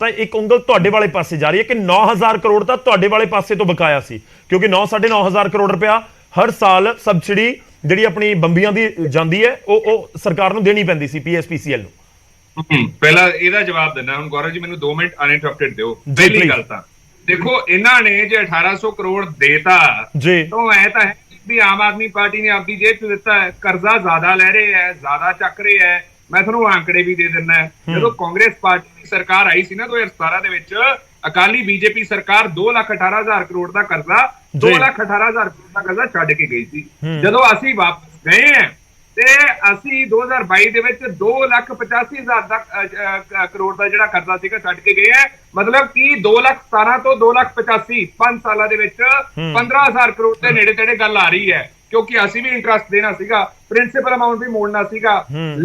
Speaker 1: ਤਾਂ ਇੱਕ ਉਂਗਲ ਤੁਹਾਡੇ ਵਾਲੇ ਪਾਸੇ ਜਾ ਰਹੀ ਹੈ ਕਿ 9000 ਕਰੋੜ ਤਾਂ ਤੁਹਾਡੇ ਵਾਲੇ ਪਾਸੇ ਤੋਂ ਬਕਾਇਆ ਸੀ, ਕਿਉਂਕਿ 9-9.5 ਕਰੋੜ ਰੁਪਇਆ ਹਰ ਸਾਲ ਸਬਸਿਡੀ ਜਿਹੜੀ ਆਪਣੀ ਬੰਬੀਆਂ ਦੀ ਜਾਂਦੀ ਹੈ ਉਹ ਸਰਕਾਰ ਨੂੰ ਦੇਣੀ ਪੈਂਦੀ ਸੀ PSPCL ਨੂੰ।
Speaker 4: ਪਹਿਲਾਂ ਇਹਦਾ ਜਵਾਬ ਦਿੰਦਾ ਹੁਣ ਗੌਰਵ ਜੀ, ਮੈਨੂੰ 2 ਮਿੰਟ ਅਨਇੰਟਰਪਟਡ ਦਿਓ। ਪਹਿਲੀ ਗੱਲ ਤਾਂ ਦੇਖੋ, ਇਹਨਾਂ ਨੇ ਜੇ 1800 ਕਰੋੜ ਦੇਤਾ
Speaker 1: ਜੀ,
Speaker 4: ਤਾਂ ਐ ਤਾਂ ਹੈ ਵੀ ਆਮ ਆਦਮੀ ਪਾਰਟੀ ਨੇ ਆਪਦੀ ਜੇਬ ਚ ਦਿੱਤਾ ਹੈ, ਕਰਜ਼ਾ ਜ਼ਿਆਦਾ ਲੈ ਰਹੇ ਹੈ, ਜ਼ਿਆਦਾ ਚੱਕ ਰਹੇ ਹੈ। ਮੈਂ ਤੁਹਾਨੂੰ ਆંકੜੇ ਵੀ ਦੇ ਦਿੰਦਾ, ਜਦੋਂ ਕਾਂਗਰਸ ਪਾਰਟੀ ਦੀ ਸਰਕਾਰ ਆਈ ਸੀ ਨਾ 2017 ਦੇ ਵਿੱਚ, ਅਕਾਲੀ BJP ਸਰਕਾਰ 2,18,000 ਕਰੋੜ ਦਾ ਕਰਜ਼ਾ 2,18,000 ਕਰੋੜ ਦਾ ਕਰਜ਼ਾ ਛੱਡ ਕੇ ਗਈ ਸੀ। ਜਦੋਂ ਅਸੀਂ ਵਾਪਸ ਗਏ ਆ ਤੇ ਅਸੀਂ 2022 ਦੇ ਵਿੱਚ 2,85,000 ਦਾ ਕਰੋੜ ਦਾ ਜਿਹੜਾ ਕਰਜ਼ਾ ਸੀਗਾ ਛੱਡ ਕੇ ਗਏ ਆ। ਮਤਲਬ ਕਿ 2,17,000 ਤੋਂ 2,85,000 5 ਸਾਲਾਂ ਦੇ ਵਿੱਚ 15,000 ਕਰੋੜ ਦੇ ਨੇੜੇ ਤੇੜੇ ਗੱਲ ਆ ਰਹੀ ਹੈ, ਕਿਉਂਕਿ ਅਸੀਂ ਵੀ ਇੰਟਰਸਟ ਦੇਣਾ ਸੀਗਾ, ਪ੍ਰਿੰਸੀਪਲ ਅਮਾਉਂਟ ਵੀ ਮੋੜਨਾ ਸੀਗਾ।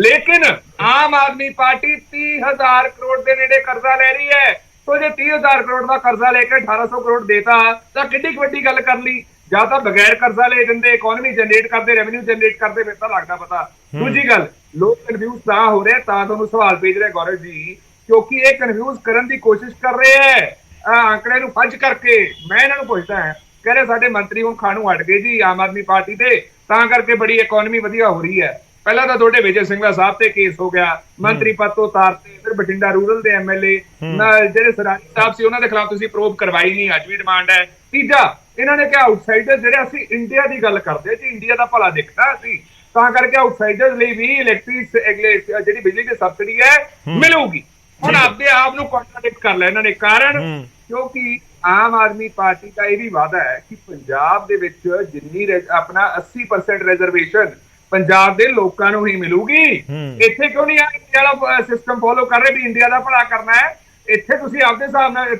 Speaker 4: ਲੇਕਿਨ ਆਮ ਆਦਮੀ ਪਾਰਟੀ 30,000 ਕਰੋੜ ਦੇ ਨੇੜੇ ਕਰਜ਼ਾ ਲੈ ਰਹੀ ਹੈ। तो जे 30,000 करोड़ का कर्जा लेकर 1800 करोड़ देता तो किड्डी वड्डी गल कर ली, ਜਾਂ ਤਾਂ ਬਗੈਰ ਕਰਜ਼ਾ ਲੈ ਦਿੰਦੇ, ਇਕਨੋਮੀ ਜਨਰੇਟ ਕਰਦੇ, ਰੈਵਨਿਊ ਜਨਰੇਟ ਕਰਦੇ, ਫਿਰ ਤਾਂ ਲੱਗਦਾ ਪਤਾ। ਦੂਜੀ ਗੱਲ, ਲੋਕ ਕਨਫਿਊਜ਼ ਤਾਂ ਹੋ ਰਹੇ, ਤਾਂ ਤੁਹਾਨੂੰ ਸਵਾਲ ਭੇਜ ਰਹੇ ਗੌਰਵ ਜੀ, ਕਿਉਂਕਿ ਇਹ ਕਨਫਿਊਜ਼ ਕਰਨ ਦੀ ਕੋਸ਼ਿਸ਼ ਕਰ ਰਹੇ ਹੈ ਆંકੜੇ ਨੂੰ ਫੱਜ ਕਰਕੇ। ਮੈਂ ਇਹਨਾਂ ਨੂੰ ਪੁੱਛਦਾ ਹਾਂ, ਕਹ ਰਹੇ ਸਾਡੇ ਮੰਤਰੀ ਹੁਣ ਖਾਣੂ ਹਟ ਗਏ ਜੀ ਆਮ ਆਦਮੀ ਪਾਰਟੀ ਤੇ, ਤਾਂ ਕਰਕੇ ਬੜੀ ਇਕਨੋਮੀ ਵਧੀਆ ਹੋ ਰਹੀ ਹੈ। ਪਹਿਲਾਂ ਤਾਂ ਤੁਹਾਡੇ ਵਿਜੇ ਸਿੰਘਲਾ ਸਾਹਿਬ ਤੇ ਕੇਸ ਹੋ ਗਿਆ, ਮੰਤਰੀ ਪਦ ਤੋਂ ਉਤਾਰਤੇ, ਫਿਰ ਬਠਿੰਡਾ ਰੂਰਲ ਦੇ MLA ਜਿਹੜੇ ਸਰਾਣੀ ਸਾਹਿਬ ਸੀ ਉਹਨਾਂ ਦੇ ਖਿਲਾਫ ਤੁਸੀਂ ਪ੍ਰੋਬ ਕਰਵਾਈ ਨਹੀਂ, ਅੱਜ ਵੀ ਡਿਮਾਂਡ ਹੈ। ਤੀਜਾ, ਇਹਨਾਂ ਨੇ ਕਿਹਾ ਆਊਟਸਾਈਡਰ ਜਿਹੜੇ, ਅਸੀਂ ਇੰਡੀਆ ਦੀ ਗੱਲ ਕਰਦੇ ਜੀ, ਇੰਡੀਆ ਦਾ ਭਲਾ ਦੇਖਣਾ ਅਸੀਂ, ਤਾਂ ਕਰਕੇ ਆਊਟਸਾਈਡਰ ਲਈ ਵੀ ਜਿਹੜੀ ਬਿਜਲੀ ਦੀ ਸਬਸਿਡੀ ਹੈ ਮਿਲੂਗੀ। ਹੁਣ ਆਪਦੇ ਆਪ ਨੂੰ ਕੰਟਰਡਿਕਟ ਕਰ ਲਿਆ ਇਹਨਾਂ ਨੇ, ਕਾਰਨ ਕਿਉਂਕਿ ਆਮ ਆਦਮੀ ਪਾਰਟੀ ਦਾ ਇਹ ਵੀ ਵਾਅਦਾ ਹੈ ਕਿ ਪੰਜਾਬ ਦੇ ਵਿੱਚ ਜਿੰਨੀ ਆਪਣਾ 80% ਰਿਜ਼ਰਵੇਸ਼ਨ ਪੰਜਾਬ ਦੇ ਲੋਕਾਂ ਨੂੰ ਹੀ ਮਿਲੂਗੀ। ਇੱਥੇ ਕਿਉਂ ਨਹੀਂ ਇੰਡੀਆ ਵਾਲਾ ਸਿਸਟਮ ਫੋਲੋ ਕਰ ਰਹੇ ਵੀ ਇੰਡੀਆ ਦਾ ਭਲਾ ਕਰਨਾ ਹੈ? ਇੱਥੇ ਤੁਸੀਂ ਆਪਦੇ ਹਿਸਾਬ ਨਾਲ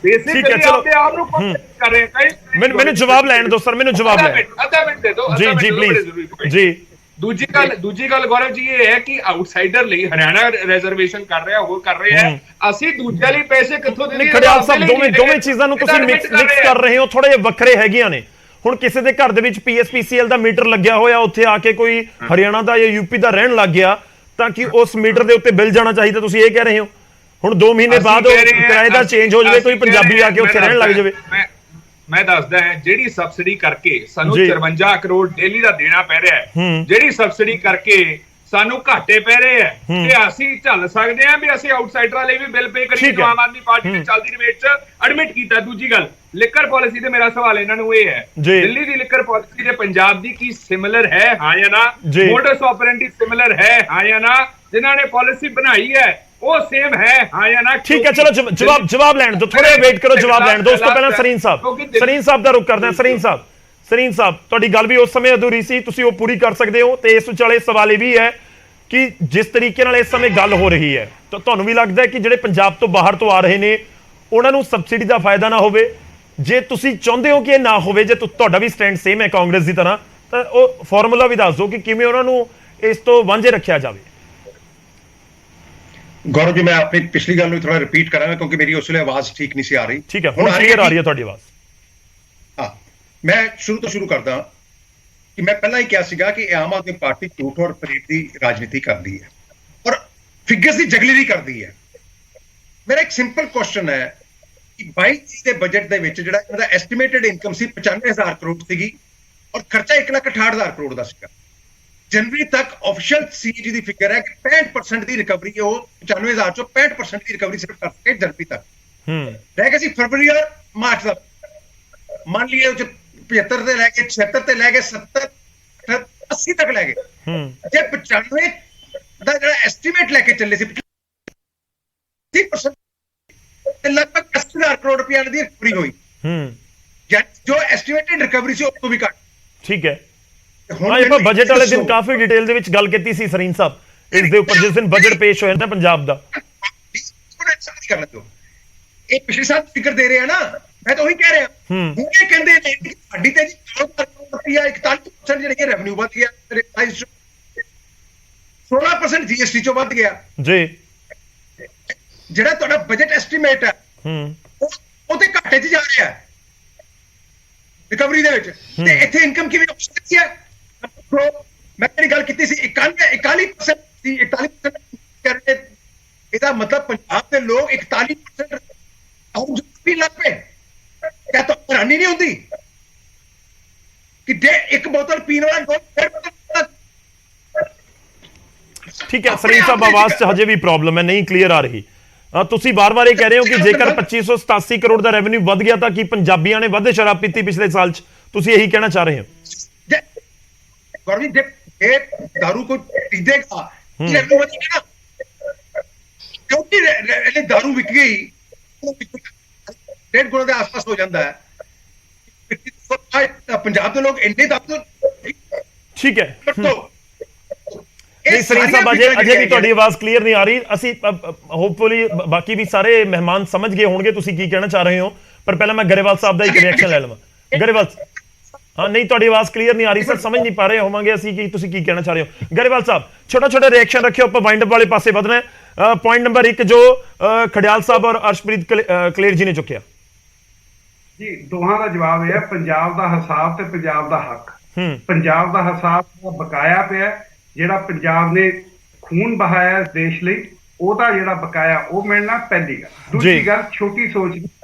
Speaker 4: ਬੇਸਿਕਲੀ ਆਪਦੇ ਆਪ ਨੂੰ ਕਰ ਰਹੇ ਕਈ।
Speaker 1: ਮੈਨੂੰ ਜਵਾਬ ਲੈਣ ਦਿਓ ਸਰ, ਮੈਨੂੰ ਜਵਾਬ ਲੈਣ।
Speaker 4: ਅੱਧਾ ਮਿੰਟ ਦੇ ਦਿਓ।
Speaker 1: ਜੀ ਜੀ ਪਲੀਜ਼ ਜੀ।
Speaker 4: ਦੂਜੀ ਗੱਲ ਗੌਰਵ ਜੀ ਇਹ ਹੈ ਕਿ ਆਊਟਸਾਈਡਰ ਲਈ ਹਰਿਆਣਾ ਰਿਜ਼ਰਵੇਸ਼ਨ ਕਰ ਰਿਹਾ, ਹੋਰ ਕਰ ਰਹੇ ਹੈ, ਅਸੀਂ ਦੂਜਿਆਂ ਲਈ ਪੈਸੇ ਕਿੱਥੋਂ ਦੇਈਏ?
Speaker 1: ਖੜਿਆਲ ਸਾਹਿਬ, ਦੋਵੇਂ ਚੀਜ਼ਾਂ ਨੂੰ ਤੁਸੀਂ ਮਿਕਸ ਕਰ ਰਹੇ ਹੋ, ਥੋੜੇ ਜਿਹਾ ਵੱਖਰੇ ਹੈਗੀਆਂ ਨੇ। ਹੁਣ ਕਿਸੇ ਦੇ ਘਰ ਦੇ ਵਿੱਚ PSPCL ਦਾ ਮੀਟਰ ਲੱਗਿਆ ਹੋਇਆ, ਉੱਥੇ ਆ ਕੇ ਕੋਈ ਹਰਿਆਣਾ ਦਾ ਜਾਂ UP ਦਾ ਰਹਿਣ ਲੱਗ ਗਿਆ ਤਾਂ ਕਿ ਉਸ ਮੀਟਰ ਦੇ ਉੱਤੇ ਬਿੱਲ ਜਾਣਾ ਚਾਹੀਦਾ, ਤੁਸੀਂ ਇਹ ਕਹਿ ਰਹੇ ਹੋ? ਹੁਣ 2 ਮਹੀਨੇ ਬਾਅਦ ਉਹ ਕਿਰਾਏ ਦਾ ਚੇਂਜ ਹੋ ਜਾਵੇ, ਕੋਈ ਪੰਜਾਬੀ ਆ ਕੇ ਉੱਥੇ ਰਹਿਣ ਲੱਗ ਜਾਵੇ।
Speaker 4: ਮੈਂ ਦੱਸਦਾ ਹਾਂ, ਜਿਹੜੀ ਸਬਸਿਡੀ ਕਰਕੇ ਸਾਨੂੰ 53 ਕਰੋੜ ਡੇਲੀ ਦਾ ਦੇਣਾ ਪੈ ਰਿਹਾ ਹੈ, ਜਿਹੜੀ ਸਬਸਿਡੀ ਕਰਕੇ ਸਾਨੂੰ ਘਾਟੇ ਪੈ ਰਹੇ ਹੈ, ਤੇ ਅਸੀਂ ਝੱਲ ਸਕਦੇ ਹਾਂ ਵੀ ਅਸੀਂ ਆਊਟਸਾਈਡਰਾਂ ਲਈ ਵੀ ਬਿੱਲ ਪੇ ਕਰੀਏ, ਜੋ ਆਮ ਆਦਮੀ ਪਾਰਟੀ ਨੇ ਚੱਲਦੀ ਰਿਵੇਟ ਚ ਐਡਮਿਟ ਕੀਤਾ। ਦੂਜੀ ਗੱਲ, ਲਿਕਰ ਪਾਲਿਸੀ ਤੇ ਮੇਰਾ ਸਵਾਲ ਇਹਨਾਂ ਨੂੰ ਇਹ ਹੈ, ਦਿੱਲੀ ਦੀ ਲਿਕਰ ਪਾਲਿਸੀ ਤੇ ਪੰਜਾਬ ਦੀ ਕੀ ਸਿਮਿਲਰ ਹੈ, ਹਾਂ ਜਾਂ ਨਾ? ਮੋਡਸ ਆਪਰੈਂਡੀ ਸਿਮਿਲਰ ਹੈ, ਹਾਂ ਜਾਂ ਨਾ? ਜਿਨ੍ਹਾਂ ਨੇ ਪਾਲਿਸੀ ਬਣਾਈ ਹੈ ਉਹ ਸੇਮ ਹੈ, ਹਾਂ ਜਾਂ ਨਾ?
Speaker 1: ਠੀਕ ਹੈ, ਚਲੋ ਜਵਾਬ ਲੈਣ ਦਿਓ, ਥੋੜਾ ਵੇਟ ਕਰੋ, ਜਵਾਬ ਲੈਣ ਦਿਓ। ਉਸ ਤੋਂ ਪਹਿਲਾਂ ਸਰੀਨ ਸਾਹਿਬ ਦਾ ਰੁਖ ਕਰਦੇ ਹਾਂ। ਸਰੀਨ ਸਾਹਿਬ, ਤੁਹਾਡੀ ਗੱਲ ਵੀ ਉਸ ਸਮੇਂ ਅਧੂਰੀ ਸੀ, ਤੁਸੀਂ ਉਹ ਪੂਰੀ ਕਰ ਸਕਦੇ ਹੋ। ਤੇ ਇਸ ਵਿਚਾਲੇ ਸਵਾਲ ਇਹ ਵੀ ਹੈ ਕਿ ਜਿਸ ਤਰੀਕੇ ਨਾਲ ਇਸ ਸਮੇਂ ਗੱਲ ਹੋ ਰਹੀ ਹੈ, ਤਾਂ ਤੁਹਾਨੂੰ ਵੀ ਲੱਗਦਾ ਹੈ ਕਿ ਜਿਹੜੇ ਪੰਜਾਬ ਤੋਂ ਬਾਹਰ ਤੋਂ ਆ ਰਹੇ ਨੇ ਉਹਨਾਂ ਨੂੰ ਸਬਸਿਡੀ ਦਾ ਫਾਇਦਾ ਨਾ ਹੋਵੇ? ਜੇ ਤੁਸੀਂ ਚਾਹੁੰਦੇ ਹੋ ਕਿ ਇਹ ਨਾ ਹੋਵੇ, ਜੇ ਤੁਹਾਡਾ ਵੀ ਸਟੈਂਡ ਸੇਮ ਹੈ ਕਾਂਗਰਸ ਦੀ ਤਰ੍ਹਾਂ, ਤਾਂ ਉਹ ਫਾਰਮੂਲਾ ਵੀ ਦੱਸ ਦਿਓ ਕਿ ਕਿਵੇਂ ਉਹਨਾਂ ਨੂੰ ਇਸ ਤੋਂ ਵਾਂਝੇ ਰੱਖਿਆ ਜਾਵੇ।
Speaker 5: ਗੌਰਵ ਜੀ, ਮੈਂ ਆਪਣੀ ਪਿਛਲੀ ਗੱਲ ਨੂੰ ਥੋੜਾ ਰਿਪੀਟ ਕਰਾਂਗਾ ਕਿਉਂਕਿ ਮੇਰੀ ਉਸ ਵੇਲੇ ਆਵਾਜ਼ ਠੀਕ ਨਹੀਂ ਸੀ ਆ ਰਹੀ।
Speaker 1: ਠੀਕ ਹੈ, ਹੁਣ ਕਲੀਅਰ ਆ ਰਹੀ ਹੈ ਤੁਹਾਡੀ ਆਵਾਜ਼।
Speaker 5: ਹਾਂ, ਮੈਂ ਸ਼ੁਰੂ ਕਰਦਾ ਕਿ ਮੈਂ ਪਹਿਲਾਂ ਹੀ ਕਿਹਾ ਸੀਗਾ ਕਿ ਆਮ ਆਦਮੀ ਪਾਰਟੀ ਝੂਠ ਔਰ ਫਰੇਬ ਦੀ ਰਾਜਨੀਤੀ ਕਰਦੀ ਹੈ ਔਰ ਫਿਗਰਸ ਦੀ ਜਗਲੀਰੀ ਕਰਦੀ ਹੈ। ਮੇਰਾ ਇੱਕ ਸਿੰਪਲ ਕੁਐਸਚਨ ਹੈ ਕਿ 22 ਦੇ ਬਜਟ ਦੇ ਵਿੱਚ ਜਿਹੜਾ ਇਹਦਾ ਐਸਟੀਮੇਟਡ ਇਨਕਮ ਸੀ 95,000 ਕਰੋੜ ਸੀਗੀ ਔਰ ਖਰਚਾ 1,68,000 ਕਰੋੜ ਦਾ ਸੀਗਾ। ਜਨਵਰੀ ਤੱਕ ਆਫੀਸ਼ੀਅਲ CAG ਦੀ ਫਿਗਰ ਹੈ ਕਿ 65% ਦੀ ਰਿਕਵਰੀ, ਉਹ 95,000 ਚੋਂ 65% ਦੀ ਰਿਕਵਰੀ ਸਿਰਫ ਕਰ ਸਕੇ ਜਨਵਰੀ ਤੱਕ। ਰਹਿ ਗਿਆ ਸੀ ਫਰਵਰੀ ਔਰ ਮਾਰਚ ਦਾ। ਮੰਨ ਲਈਏ 75 ਤੇ ਲੈ ਕੇ 76 ਤੇ ਲੈ ਕੇ 70 80 ਤੱਕ ਲੈ ਗਏ। ਜੇ 95 ਦਾ ਜਿਹੜਾ ਐਸਟੀਮੇਟ ਲੈ ਕੇ ਚੱਲੇ ਸੀ 30% ਤੇ ਲਗਭਗ 80,000 ਕਰੋੜ ਰੁਪਏ ਦੀ ਰਿਕਵਰੀ ਹੋਈ। ਜੋ ਐਸਟੀਮੇਟਡ ਰਿਕਵਰੀ ਸੀ ਉਹ ਤੋਂ ਵੀ ਘੱਟ।
Speaker 1: ਠੀਕ ਹੈ। ਹਾਂ, ਆਪਾਂ ਬਜਟ ਵਾਲੇ ਦਿਨ ਕਾਫੀ ਡਿਟੇਲ ਦੇ ਵਿੱਚ ਗੱਲ ਕੀਤੀ ਸੀ ਸਰੀਨ ਸਾਹਿਬ ਇਸ ਦੇ ਉੱਪਰ, ਜਿਸ ਦਿਨ ਬਜਟ ਪੇਸ਼ ਹੋਇਆ ਨਾ ਪੰਜਾਬ ਦਾ।
Speaker 5: ਕਰਨਾ ਦਿਓ, ਇਹ ਪਿਛਲੇ ਸਾਲ ਫਿਕਰ ਦੇ ਰਹੇ ਆ ਨਾ, ਮੈਂ ਤਾਂ ਉਹੀ ਕਹਿ ਰਿਹਾ। ਹੁਣ ਇਹ ਕਹਿੰਦੇ ਨੇ ਕਿ ਸਾਡੀ ਤੇ 41% ਜਿਹੜੀ ਰੈਵਨਿਊ ਵੱਧ ਗਿਆ, 16% ਜੀਐਸਟੀ ਚੋਂ ਵੱਧ ਗਿਆ
Speaker 1: ਜੀ।
Speaker 5: ਜਿਹੜਾ ਤੁਹਾਡਾ ਬਜਟ ਐਸਟੀਮੇਟ ਹੈ ਉਹ ਤੇ ਘਾਟੇ 'ਚ ਜਾ ਰਿਹਾ ਹੈ ਰਿਕਵਰੀ ਦੇ ਵਿੱਚ, ਤੇ ਇੱਥੇ ਇਨਕਮ ਕਿਵੇਂ ਹੋ ਸਕਦੀ ਹੈ? ਮੈਂ ਤੇਰੀ ਗੱਲ ਕੀਤੀ ਸੀ 41% ਸੀ, 41% ਕਰਕੇ ਇਹਦਾ ਮਤਲਬ ਪੰਜਾਬ ਦੇ ਲੋਕ 41% ਵੀ ਲੱਗ ਪਏ। ਕਿਆ ਤਾਂ ਹੈਰਾਨੀ ਨਹੀਂ ਹੁੰਦੀ ਕਿ ਜੇ ਇੱਕ ਬੋਤਲ ਪੀਣ ਵਾਲਾ
Speaker 1: ਠੀਕ ਹੈ ਸਰੀਨ ਸਾਹਿਬ, ਆਵਾਜ਼ 'ਚ ਹਜੇ ਵੀ ਪ੍ਰੋਬਲਮ ਹੈ, ਨਹੀਂ ਕਲੀਅਰ ਆ ਰਹੀ। ਤੁਸੀਂ ਬਾਰ-ਬਾਰ ਇਹ ਕਹਿ ਰਹੇ ਹੋ ਕਿ ਜੇਕਰ 2587 ਕਰੋੜ ਦਾ ਰੈਵਨਿਊ ਵੱਧ ਗਿਆ ਤਾਂ ਕੀ ਪੰਜਾਬੀਆਂ ਨੇ ਵੱਧ ਸ਼ਰਾਬ ਪੀਤੀ ਪਿਛਲੇ ਸਾਲ 'ਚ? ਤੁਸੀਂ ਇਹੀ ਕਹਿਣਾ ਚਾਹ ਰਹੇ ਹੋ?
Speaker 5: ਗੌਰਵੀ, ਜੇ ਦਾਰੂ ਕੋਈ ਪੀਂਦੇਗਾ ਰੈਵਨਿਊ ਵਧੇਗਾ ਨਾ, ਕਿਉਂਕਿ ਇਹ ਦਾਰੂ ਵਿਕ ਗਈ 1.5 ਗੁਣਾ ਦੇ ਆਸ-ਪਾਸ ਹੋ ਜਾਂਦਾ ਹੈ। ਪੰਜਾਬ ਦੇ ਲੋਕ ਇੰਨੇ ਦੱਬ ਤੋਂ
Speaker 1: ਠੀਕ ਹੈ। ਸਰੀਨ ਸਾਹਿਬ, ਅਜੇ ਵੀ ਤੁਹਾਡੀ ਆਵਾਜ਼ ਕਲੀਅਰ ਨਹੀਂ ਆ ਰਹੀ। ਅਸੀਂ ਹੋਪਫੁਲੀ ਬਾਕੀ ਵੀ ਸਾਰੇ ਮਹਿਮਾਨ ਸਮਝ ਗਏ ਹੋਣਗੇ ਤੁਸੀਂ ਕੀ ਕਹਿਣਾ ਚਾਹ ਰਹੇ ਹੋ, ਪਰ ਪਹਿਲਾਂ ਮੈਂ ਗਰੇਵਾਲ ਸਾਹਿਬ ਦਾ ਇੱਕ ਰਿਐਕਸ਼ਨ ਲੈ ਲਵਾਂ। ਗਰੇਵਾਲ, ਹਾਂ, ਨਹੀਂ ਤੁਹਾਡੀ ਆਵਾਜ਼ ਕਲੀਅਰ ਨਹੀਂ ਆ ਰਹੀ ਸਰ, ਸਮਝ ਨਹੀਂ ਪਾ ਰਹੇ ਹੋਵਾਂਗੇ ਅਸੀਂ ਕਿ ਤੁਸੀਂ ਕੀ ਕਹਿਣਾ ਚਾਹ ਰਹੇ ਹੋ। ਗਰੇਵਾਲ ਸਾਹਿਬ, ਛੋਟਾ ਰਿਐਕਸ਼ਨ ਰੱਖਿਓ, ਆਪਾਂ ਵਾਈਂਡ ਅਪ ਵਾਲੇ ਪਾਸੇ ਵਧਣਾ ਹੈ। ਪੁਆਇੰਟ ਨੰਬਰ 1 ਜੋ ਖੜਿਆਲ ਸਾਹਿਬ ਔਰ ਅਰਸ਼ਪ੍ਰੀਤ ਕਲੇਰ ਜੀ ਨੇ ਚੁੱਕਿਆ
Speaker 2: ਜੀ, ਦੋਹਾਂ ਦਾ ਜਵਾਬ ਇਹ ਹੈ, ਪੰਜਾਬ ਦਾ ਹਿਸਾਬ ਤੇ ਪੰਜਾਬ ਦਾ ਹੱਕ। ਪੰਜਾਬ ਦਾ ਹਿਸਾਬ ਬਕਾਇਆ ਪਿਆ, ਜਿਹੜਾ ਪੰਜਾਬ ਨੇ ਖੂਨ ਬਹਾਇਆ ਇਸ ਦੇਸ਼ ਲਈ, ਉਹਦਾ ਜਿਹੜਾ ਬਕਾਇਆ ਉਹ ਮਿਲਣਾ ਪਹਿਲੀ ਗੱਲ। ਦੂਜੀ ਗੱਲ, ਛੋਟੀ ਸੋਚ,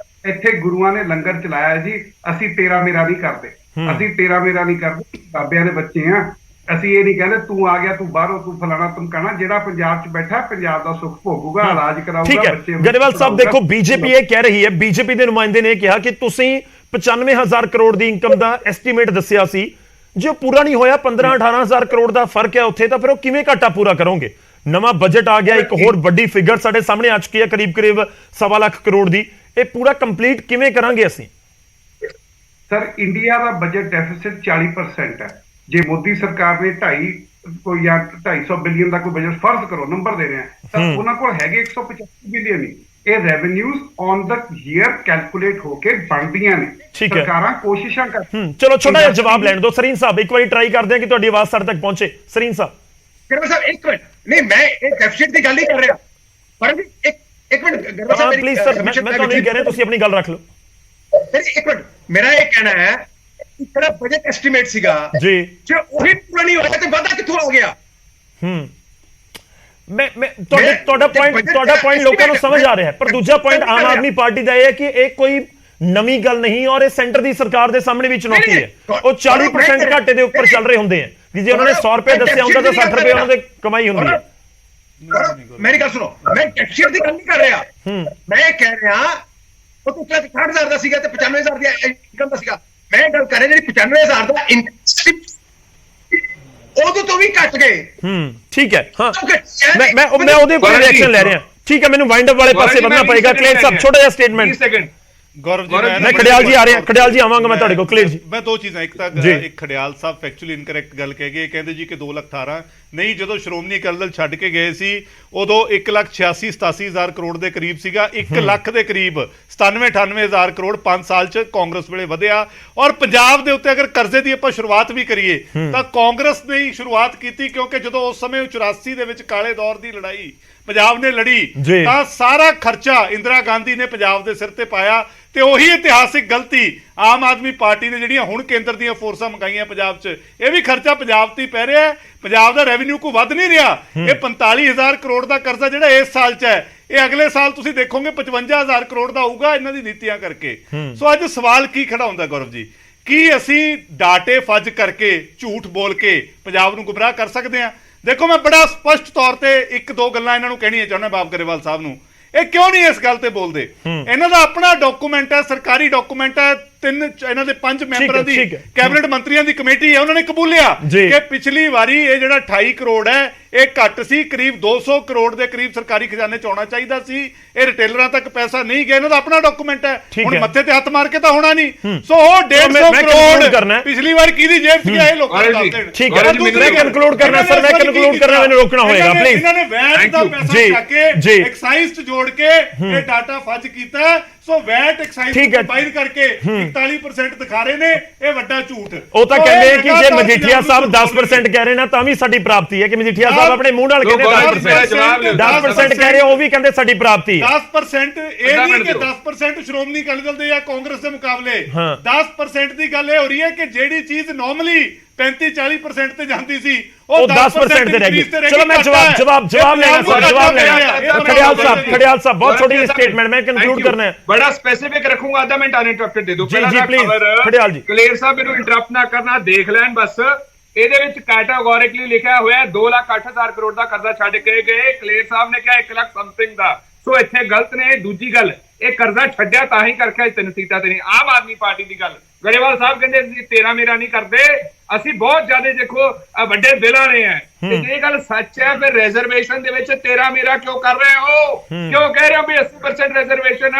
Speaker 2: ਇੱਥੇ ਗੁਰੂਆਂ ਨੇ ਲੰਗਰ ਚਲਾਇਆ ਜੀ, ਅਸੀਂ ਤੇਰਾ ਮੇਰਾ ਨਹੀਂ ਕਰਦੇ, ਅਸੀਂ ਤੇਰਾ ਮੇਰਾ ਨਹੀਂ ਕਰਦੇ, ਬਾਬਿਆਂ ਦੇ ਬੱਚੇ ਆ ਅਸੀਂ। ਇਹ ਨਹੀਂ ਕਹਿੰਦੇ ਤੂੰ ਆ ਗਿਆ, ਤੂੰ ਬਾਹਰੋਂ, ਤੂੰ ਫਲਾਣਾ, ਤੂੰ ਕਹਿਣਾ ਜਿਹੜਾ ਪੰਜਾਬ 'ਚ ਬੈਠਾ ਪੰਜਾਬ ਦਾ ਸੁੱਖ ਭੋਗੂਗਾ, ਇਲਾਜ ਕਰਾਊਗਾ, ਬੱਚੇ।
Speaker 1: ਗਰੇਵਾਲ ਸਾਹਿਬ ਦੇਖੋ, ਬੀਜੇਪੀ ਇਹ ਕਹਿ ਰਹੀ ਹੈ, ਬੀਜੇਪੀ ਦੇ ਨੁਮਾਇੰਦੇ ਨੇ ਕਿਹਾ ਕਿ ਤੁਸੀਂ 95,000 ਕਰੋੜ ਦੀ ਇਨਕਮ ਦਾ ਐਸਟੀਮੇਟ ਦੱਸਿਆ ਸੀ, ਜੇ ਪੂਰਾ ਨਹੀਂ ਹੋਇਆ 15-18,000 ਕਰੋੜ ਦਾ ਫਰਕ ਹੈ ਉੱਥੇ, ਤਾਂ ਫਿਰ ਉਹ ਕਿਵੇਂ ਘਾਟਾ ਪੂਰਾ ਕਰੋਗੇ? ਨਵਾਂ ਬਜਟ ਆ ਗਿਆ, ਇੱਕ ਹੋਰ ਵੱਡੀ ਫਿਗਰ ਸਾਡੇ ਸਾਹਮਣੇ ਆ ਚੁੱਕੀ ਹੈ ਕਰੀਬ 1.25 ਲੱਖ ਕਰੋੜ ਦੀ, ਇਹ ਪੂਰਾ ਕੰਪਲੀਟ ਕਿਵੇਂ ਕਰਾਂਗੇ ਅਸੀਂ?
Speaker 2: ਸਰ, ਇੰਡੀਆ ਦਾ ਬਜਟ ਡੈਫਿਸਿਟ 40% ਹੈ। ਜੇ ਮੋਦੀ ਸਰਕਾਰ ਨੇ 250 ਬਿਲੀਅਨ ਦਾ ਕੋਈ ਬਜਟ ਫਰਜ਼ ਕਰੋ, ਨੰਬਰ ਦੇ ਰਹੇ ਆ, ਤਾਂ ਉਹਨਾਂ ਕੋਲ ਹੈਗੇ 185 ਬਿਲੀਅਨ ਹੀ। ਇਹ ਰੈਵਨਿਊਜ਼ ਔਨ ਦਾ ਈਅਰ ਕੈਲਕੂਲੇਟ ਹੋ ਕੇ ਬਣਦੀਆਂ ਨੇ, ਸਰਕਾਰਾਂ ਕੋਸ਼ਿਸ਼ਾਂ ਕਰ।
Speaker 1: ਚਲੋ ਛੋਟਾ ਜਿਹਾ ਜਵਾਬ ਲੈਣ ਦਿਓ ਸਰੀਨ ਸਾਹਿਬ, ਇੱਕ ਵਾਰੀ ਟਰਾਈ ਕਰਦੇ ਹਾਂ ਕਿ ਤੁਹਾਡੀ ਆਵਾਜ਼ ਸਾਡੇ ਤੱਕ ਪਹੁੰਚੇ। ਸਰੀਨ ਸਾਹਿਬ,
Speaker 5: ਗਰੇਵਾਲ ਸਾਹਿਬ ਇੱਕ ਮਿੰਟ, ਨਹੀਂ ਮੈਂ ਇਹ ਡੈਫਿਸਿਟ ਦੀ ਗੱਲ ਨਹੀਂ ਕਰ ਰਿਹਾ, ਪਰ ਇੱਕ minute Grewal Sahib
Speaker 1: please sir, ਮੈਂ ਤੁਹਾਨੂੰ ਇਹ ਕਹਿ ਰਿਹਾ, ਤੁਸੀਂ ਆਪਣੀ ਗੱਲ ਰੱਖ ਲਓ।
Speaker 5: ਇੱਕ ਮਿੰਟ, ਮੇਰਾ ਇਹ ਕਹਿਣਾ ਹੈ ਕਿ ਜਿਹੜਾ ਬਜਟ ਐਸਟੀਮੇਟ ਸੀਗਾ
Speaker 1: ਜੀ,
Speaker 5: ਜੇ ਉਹੀ ਪੂਰਾ ਨਹੀਂ ਹੋਇਆ ਤੇ ਵਾਧਾ ਕਿੱਥੋਂ ਆ ਗਿਆ?
Speaker 1: ਮੈਂ ਤੁਹਾਡਾ ਪੁਆਇੰਟ ਲੋਕਾਂ ਨੂੰ ਸਮਝ ਆ ਰਿਹਾ ਹੈ, ਪਰ ਦੂਜਾ ਪੁਆਇੰਟ ਆਮ ਆਦਮੀ ਪਾਰਟੀ ਦਾ ਇਹ ਹੈ ਕਿ ਇਹ ਕੋਈ ਨਵੀਂ ਗੱਲ ਨਹੀਂ, ਔਰ ਇਹ ਸੈਂਟਰ ਦੀ ਸਰਕਾਰ ਦੇ ਸਾਹਮਣੇ ਵੀ ਚੁਣੌਤੀ ਹੈ। ਉਹ 40% ਘਾਟੇ ਦੇ ਉੱਪਰ ਚੱਲ ਰਹੇ ਹੁੰਦੇ ਆ, ਜੇ ਉਹਨਾਂ ਨੇ 100 ਰੁਪਏ ਦੱਸਿਆ ਹੁੰਦਾ ਤਾਂ 60 ਰੁਪਏ ਉਹਨਾਂ ਦੇ ਕਮਾਈ ਹੁੰਦੀ ਹੈ।
Speaker 5: ਮੇਰੀ ਗੱਲ ਸੁਣੋ, ਮੈਂ ਡੈਫਿਸਿਟ ਦੀ ਗੱਲ ਨਹੀਂ ਕਰ ਰਿਹਾ, ਮੈਂ ਕਹਿ ਰਿਹਾ ਉਹ ਤੋਂ 60,000 ਦਾ ਸੀਗਾ ਤੇ 95,000 ਦੀ ਇਨਕਮ ਦਾ ਸੀਗਾ। ਮੈਂ ਗੱਲ ਕਰ ਰਿਹਾ ਜਿਹੜੀ 95,000 ਦਾ ਇਨਕਮ ਉਦੋਂ ਤੋਂ ਵੀ ਘਟ ਗਏ।
Speaker 1: ਠੀਕ ਹੈ, ਹਾਂ, ਮੈਂ ਉਹਦੇ ਉੱਪਰ ਰਿਐਕਸ਼ਨ ਲੈ ਰਿਹਾ। ਠੀਕ ਹੈ, ਮੈਨੂੰ ਵਾਈਂਡ ਅਪ ਵਾਲੇ ਪਾਸੇ ਵਧਣਾ ਪਏਗਾ। ਕਲੇਰ ਸਾਹਿਬ, ਛੋਟਾ ਜਿਹਾ ਸਟੇਟਮੈਂਟ।
Speaker 3: ਗੌਰਵ ਜੀ,
Speaker 1: ਮੈਂ ਖੜਿਆਲ ਜੀ ਆ ਰਿਹਾ, ਖੜਿਆਲ ਜੀ ਆਵਾਂਗਾ ਮੈਂ ਤੁਹਾਡੇ ਕੋਲ। ਕਲੀਅਰ ਜੀ,
Speaker 3: ਮੈਂ ਦੋ ਚੀਜ਼ਾਂ, ਇੱਕ ਤਾਂ ਇੱਕ ਖੜਿਆਲ ਸਾਹਿਬ ਫੈਕਚੁਅਲੀ ਇਨਕਰੈਕਟ ਗੱਲ ਕਹਿ ਗਏ, ਕਹਿੰਦੇ ਜੀ ਕਿ 2,18,000 ਨਹੀਂ, ਜਦੋਂ ਸ਼੍ਰੋਮਣੀ ਅਕਾਲੀ ਦਲ ਛੱਡ ਕੇ ਗਏ ਸੀ ਉਦੋਂ 1,86,87,000 ਕਰੋੜ ਦੇ ਕਰੀਬ ਸੀਗਾ, 1 ਲੱਖ ਦੇ ਕਰੀਬ 97-98,000 ਕਰੋੜ 5 ਸਾਲ ਚ ਕਾਂਗਰਸ ਵੇਲੇ ਵਧਿਆ। ਔਰ ਪੰਜਾਬ ਦੇ ਉੱਤੇ ਅਗਰ ਕਰਜ਼ੇ ਦੀ ਆਪਾਂ ਸ਼ੁਰੂਆਤ ਵੀ ਕਰੀਏ ਤਾਂ ਕਾਂਗਰਸ ਨੇ ਹੀ ਸ਼ੁਰੂਆਤ ਕੀਤੀ, ਕਿਉਂਕਿ ਜਦੋਂ ਉਸ ਸਮੇਂ 84 ਦੇ ਵਿੱਚ ਕਾਲੇ ਦੌਰ ਦੀ ਲੜਾਈ ਪੰਜਾਬ ਨੇ ਲੜੀ ਤਾਂ ਸਾਰਾ ਖਰਚਾ ਇੰਦਰਾ ਗਾਂਧੀ ਨੇ ਪੰਜਾਬ ਦੇ ਸਿਰ ਤੇ ਪਾਇਆ, ਤੇ ਉਹੀ ਇਤਿਹਾਸਿਕ ਗਲਤੀ ਆਮ ਆਦਮੀ ਪਾਰਟੀ ਨੇ ਜਿਹੜੀਆਂ ਹੁਣ ਕੇਂਦਰ ਦੀਆਂ ਫੋਰਸਾਂ ਮੰਗਾਈਆਂ ਪੰਜਾਬ 'ਚ, ਇਹ ਵੀ ਖਰਚਾ ਪੰਜਾਬ ਤੇ ਹੀ ਪੈ ਰਿਹਾ। ਪੰਜਾਬ ਦਾ ਰੈਵਨਿਊ ਕੋਈ ਵੱਧ ਨਹੀਂ ਰਿਹਾ। ਇਹ 45,000 ਕਰੋੜ ਦਾ ਕਰਜ਼ਾ ਜਿਹੜਾ ਇਸ ਸਾਲ 'ਚ ਹੈ, ਇਹ ਅਗਲੇ ਸਾਲ ਤੁਸੀਂ ਦੇਖੋਗੇ 55,000 ਕਰੋੜ ਦਾ ਹੋਊਗਾ ਇਹਨਾਂ ਦੀ ਨੀਤੀਆਂ ਕਰਕੇ। ਸੋ ਅੱਜ ਸਵਾਲ ਕੀ ਖੜਾ ਹੁੰਦਾ ਗੌਰਵ ਜੀ, ਕੀ ਅਸੀਂ ਡਾਟੇ ਫੱਜ ਕਰਕੇ, ਝੂਠ ਬੋਲ ਕੇ ਪੰਜਾਬ ਨੂੰ ਗੁੰਮਰਾਹ ਕਰ ਸਕਦੇ ਹਾਂ? ਦੇਖੋ, ਮੈਂ ਬੜਾ ਸਪਸ਼ਟ ਤੌਰ ਤੇ 1-2 ਗੱਲਾਂ ਇਹਨਾਂ ਨੂੰ ਕਹਿਣੀਆਂ ਚਾਹੁੰਦਾ ਬਾਬ ਗਰੇਵਾਲ ਸਾਹਿਬ ਨੂੰ। ਇਹ ਕਿਉਂ ਨਹੀਂ ਇਸ ਗੱਲ ਤੇ ਬੋਲਦੇ? ਇਹਨਾਂ ਦਾ ਆਪਣਾ ਡਾਕੂਮੈਂਟ ਹੈ, ਸਰਕਾਰੀ ਡਾਕੂਮੈਂਟ ਹੈ, ਇਹਨਾਂ ਦੇ 5 ਮੈਂਬਰਾਂ ਦੀ
Speaker 1: ਠੀਕ ਹੈ।
Speaker 3: ਕੈਬਨਿਟ ਮੰਤਰੀਆਂ ਦੀ ਕਮੇਟੀ ਹੈ, ਉਹਨਾਂ ਨੇ ਕਬੂਲਿਆ
Speaker 1: ਜੀ।
Speaker 3: ਕਿ ਪਿਛਲੀ ਵਾਰੀ ਇਹ ਜਿਹੜਾ 28 ਕਰੋੜ ਹੈ ਇਹ ਘੱਟ ਸੀ, ਕਰੀਬ 200 ਕਰੋੜ ਦੇ ਕਰੀਬ ਸਰਕਾਰੀ ਖਜ਼ਾਨੇ ਚ ਆਉਣਾ ਚਾਹੀਦਾ ਸੀ, ਇਹ ਰਿਟੇਲਰਾਂ ਤੱਕ ਪੈਸਾ ਨਹੀਂ ਗਿਆ। ਇਹਨਾਂ ਦਾ ਆਪਣਾ ਡਾਕੂਮੈਂਟ ਹੈ,
Speaker 1: ਠੀਕ
Speaker 3: ਹੁਣ
Speaker 1: ਹੈ।
Speaker 3: ਮੱਥੇ ਤੇ ਹੱਥ ਮਾਰ ਕੇ ਤਾਂ ਹੋਣਾ ਨਹੀਂ। ਸੋ ਉਹ
Speaker 1: ਮੈਂ
Speaker 3: 150
Speaker 1: conclude ਕਰਨਾ ਹੈ।
Speaker 3: ਕਰੋੜ ਪਿਛਲੀ ਵਾਰ ਕਿਹਦੀ ਜੇਬ ਚ ਗਿਆ ਇਹ ਲੋਕਾਂ ਨੂੰ ਦੱਸ ਦੇਣ।
Speaker 1: ਠੀਕ ਹੈ,
Speaker 3: ਔਰ ਦੂਸਰੀ
Speaker 1: ਮੈਂ
Speaker 3: ਗੱਲ,
Speaker 1: conclude ਕਰਨਾ ਸਰ, ਮੈਂ conclude ਕਰਨਾ, ਮੈਨੂੰ ਰੋਕਣਾ ਹੋਏਗਾ, please।
Speaker 3: ਇਹਨਾਂ ਨੇ ਵੈਟ ਦਾ ਪੈਸਾ
Speaker 1: ਜੀ,
Speaker 3: ਚੱਕ ਕੇ
Speaker 1: ਜੀ।
Speaker 3: ਐਕਸਾਈਜ਼ ਚ ਜੋੜ ਕੇ ਇਹ ਡਾਟਾ ਫੱਜ ਕੀਤਾ। ਸੋ ਵੈਟ ਐਕਸਾਈਜ਼
Speaker 1: ਠੀਕ ਹੈ।
Speaker 3: ਕੰਬਾਈਨ ਕਰਕੇ 41% ਦਿਖਾ ਰਹੇ ਨੇ, ਇਹ ਵੱਡਾ ਝੂਠ।
Speaker 1: ਉਹ ਤਾਂ
Speaker 3: ਸੋ
Speaker 1: ਕਹਿੰਦੇ
Speaker 3: ਇਹ
Speaker 1: ਆ ਕਿ ਜੇ
Speaker 3: ਲਗਾਤਾਰ
Speaker 1: ਮਜੀਠੀਆ ਸਾਹਿਬ 10% ਕਹਿ ਰਹੇ ਨੇ ਤਾਂ ਵੀ ਸਾਡੀ ਪ੍ਰਾਪਤੀ ਹੈ, ਕਿ ਮਜੀਠੀਆ ਸਾਹਿਬ ਆਪਣੇ ਮੂੰਹ ਨਾਲ ਕਹਿੰਦੇ 10%, 10% ਕਹਿ ਰਹੇ, ਉਹ ਵੀ ਕਹਿੰਦੇ ਸਾਡੀ ਪ੍ਰਾਪਤੀ ਹੈ।
Speaker 3: 10% ਇਹ ਨਹੀਂ ਕਿ 10% ਸ਼੍ਰੋਮਣੀ ਅਕਾਲੀ ਦਲ ਦੇ ਜਾਂ ਕਾਂਗਰਸ ਦੇ ਮੁਕਾਬਲੇ,
Speaker 1: ਹਾਂ।
Speaker 3: 10% ਦੀ ਗੱਲ ਇਹ ਹੋ ਰਹੀ ਹੈ ਕਿ ਜਿਹੜੀ ਚੀਜ਼ ਨਾਰਮਲੀ 35-40% ਤੇ ਜਾਂਦੀ ਸੀ
Speaker 1: ਉਹ 10% ਤੇ ਰਹਿ ਗਈ। ਚਲੋ ਮੈਂ ਜਵਾਬ ਲੈਣਾ ਸਰ, ਜਵਾਬ ਲੈਣਾ। ਖੜਿਆਲ ਸਾਹਿਬ ਬਹੁਤ ਛੋਟੀ ਸਟੇਟਮੈਂਟ, ਮੈਂ ਕੰਕਲੂਡ ਕਰਨਾ ਹੈ।
Speaker 4: बड़ा स्पेसिफिक रखूंगा, आधा मिनट अनइंटरप्टेड दे दो।
Speaker 1: जी, जी, please, खड़ियाल जी।
Speaker 4: क्लियर साहब मेनू इंटरप्ट ना करना, देख लैन बस। ਇਹਦੇ ਵਿੱਚ ਕੈਟਾਗੋਰਿਕਲੀ ਲਿਖਿਆ ਹੋਇਆ 2,08,000 ਕਰੋੜ ਦਾ ਕਰਜ਼ਾ ਛੱਡ ਕੇ ਗਏ। ਕਲੇਰ ਸਾਹਿਬ ਨੇ ਕਿਹਾ 1 ਲੱਖ ਸਮਥਿੰਗ ਦਾ। ਸੋ ਇੱਥੇ ਗਲਤ ਨੇ। ਦੂਜੀ ਗੱਲ, ਇਹ ਕਰਜ਼ਾ ਛੱਡਿਆ ਤਾਂ ਹੀ ਕਰਕੇ 3 ਸੀਟਾਂ ਤੇ ਨਹੀਂ। ਆਮ ਆਦਮੀ ਪਾਰਟੀ ਦੀ ਗੱਲ, ਗਰੇਵਾਲ ਸਾਹਿਬ ਕਹਿੰਦੇ ਅਸੀਂ ਤੇਰਾ ਮੇਰਾ ਨਹੀਂ ਕਰਦੇ, ਅਸੀਂ ਬਹੁਤ ਜ਼ਿਆਦਾ ਦੇਖੋ ਵੱਡੇ ਦਿਲ ਵਾਲੇ ਆ। ਤੇ ਜੇ ਗੱਲ ਸੱਚ ਹੈ ਫਿਰ ਰਿਜ਼ਰਵੇਸ਼ਨ ਦੇ ਵਿੱਚ ਤੇਰਾ ਮੇਰਾ ਕਿਉਂ ਕਰ ਰਹੇ ਹੋ? ਕਿਉਂ ਕਹਿ ਰਹੇ ਹੋ ਵੀ 80% ਰਿਜ਼ਰਵੇਸ਼ਨ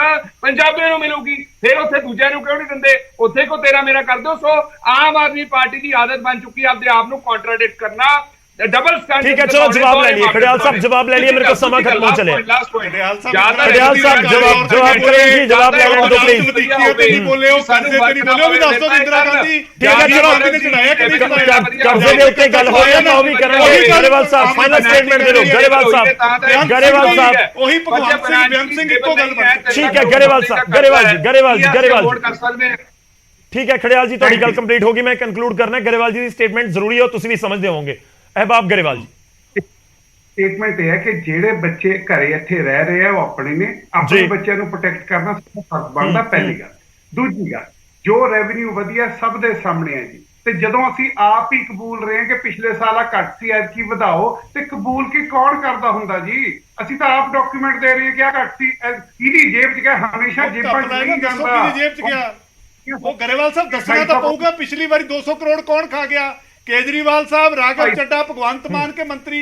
Speaker 4: ਪੰਜਾਬੀਆਂ ਨੂੰ ਮਿਲੂਗੀ, ਫਿਰ ਉੱਥੇ ਦੂਜਿਆਂ ਨੂੰ ਕਿਉਂ ਨਹੀਂ ਦਿੰਦੇ? ਉੱਥੇ ਕੋ ਤੇਰਾ ਮੇਰਾ ਕਰ ਦਿਓ। ਸੋ ਆਮ ਆਦਮੀ ਪਾਰਟੀ ਦੀ ਆਦਤ ਬਣ ਚੁੱਕੀ ਹੈ ਆਪਦੇ ਆਪ ਨੂੰ ਕੰਟਰਾਡਿਕਟ ਕਰਨਾ, ਡਬਲ ਸਟੈਂਡਰਡ।
Speaker 1: ठीक है, चलो जवाब ले लिए खड़ियाल साहब, जवाब ले लिए, मेरे को समय खत्म हो चले।
Speaker 3: खड़ियाल
Speaker 1: साहब जवाब करें जी, जवाब ले लें तो प्लीज।
Speaker 3: नहीं बोले हो, कर्जे ते नहीं बोले हो, भी दस दो इंदिरा गांधी
Speaker 1: ठीक है, चलो कर्जे के उत्ते गल हो रही है ना, वो भी करेंगे। गरेवाल साहब फाइनल स्टेटमेंट दे दो। गरेवाल साहब, गरेवाल साहब,
Speaker 3: वही भगवंत सिंह बेअंत सिंह इक्को गल बन।
Speaker 1: ठीक है गरेवाल साहब, गरेवाल जी, गरेवाल जी, गरेवाल जी, ठीक है। खड़ियाल जी ਤੁਹਾਡੀ ਗੱਲ ਕੰਪਲੀਟ ਹੋ ਗਈ, ਮੈਂ ਕਨਕਲੂਡ ਕਰਨਾ। गरेवाल जी ਦੀ ਸਟੇਟਮੈਂਟ ਜ਼ਰੂਰੀ ਹੈ, ਤੁਸੀਂ ਵੀ ਸਮਝਦੇ ਹੋਵੋਗੇ। ਅਹਿਬਾਬ गरेवाल ਜੀ,
Speaker 2: ਸਟੇਟਮੈਂਟ ਇਹ ਹੈ ਕਿ ਜਿਹੜੇ ਬੱਚੇ ਘਰੇ ਇੱਥੇ ਰਹਿ ਰਹੇ ਆ ਉਹ ਆਪਣੇ ਨੇ, ਆਪਣੇ
Speaker 1: ਜੀ।
Speaker 2: ਬੱਚਿਆਂ ਨੂੰ ਪ੍ਰੋਟੈਕਟ ਕਰਨਾ ਸਭ ਫਰਜ਼ ਬਣਦਾ। ਪਹਿਲੀ ਗੱਲ। ਦੂਜੀ ਗੱਲ, ਜੋ ਰੈਵਨਿਊ ਵਧੀਆ ਸਭ ਦੇ ਸਾਹਮਣੇ ਹੈ ਜੀ। ਤੇ ਜਦੋਂ ਅਸੀਂ ਆਪ ਹੀ ਕਬੂਲ ਰਹੇ ਹਾਂ ਕਿ ਪਿਛਲੇ ਸਾਲ ਘੱਟ ਸੀ, ਐਤਕੀ ਵਧਾਓ, ਤੇ ਕਬੂਲ ਕੀ ਕੌਣ ਕਰਦਾ ਹੁੰਦਾ ਜੀ? ਅਸੀਂ ਤਾਂ ਆਪ ਡਾਕੂਮੈਂਟ ਦੇ ਰਹੇ ਹਾਂ ਕਿ ਆ ਘੱਟ ਸੀ। ਇਹਦੀ ਜੇਬ 'ਚ ਗਿਆ, ਹਮੇਸ਼ਾ ਜੇਬਾਂ 'ਚ ਨਹੀਂ ਜਾਂਦਾ।
Speaker 3: ਜੇਬ 'ਚ ਗਿਆ ਉਹ। गरेवाल ਸਾਹਿਬ ਦੱਸਣਾ ਤਾਂ ਪਊਗਾ ਪਿਛਲੀ ਵਾਰੀ 200 ਕਰੋੜ ਕੌਣ ਖਾ ਗਿਆ? ਕੇਜਰੀਵਾਲ ਸਾਹਿਬ, ਰਾਘਵ ਚੱਡਾ, ਭਗਵੰਤ ਮਾਨ ਕੇ ਮੰਤਰੀ।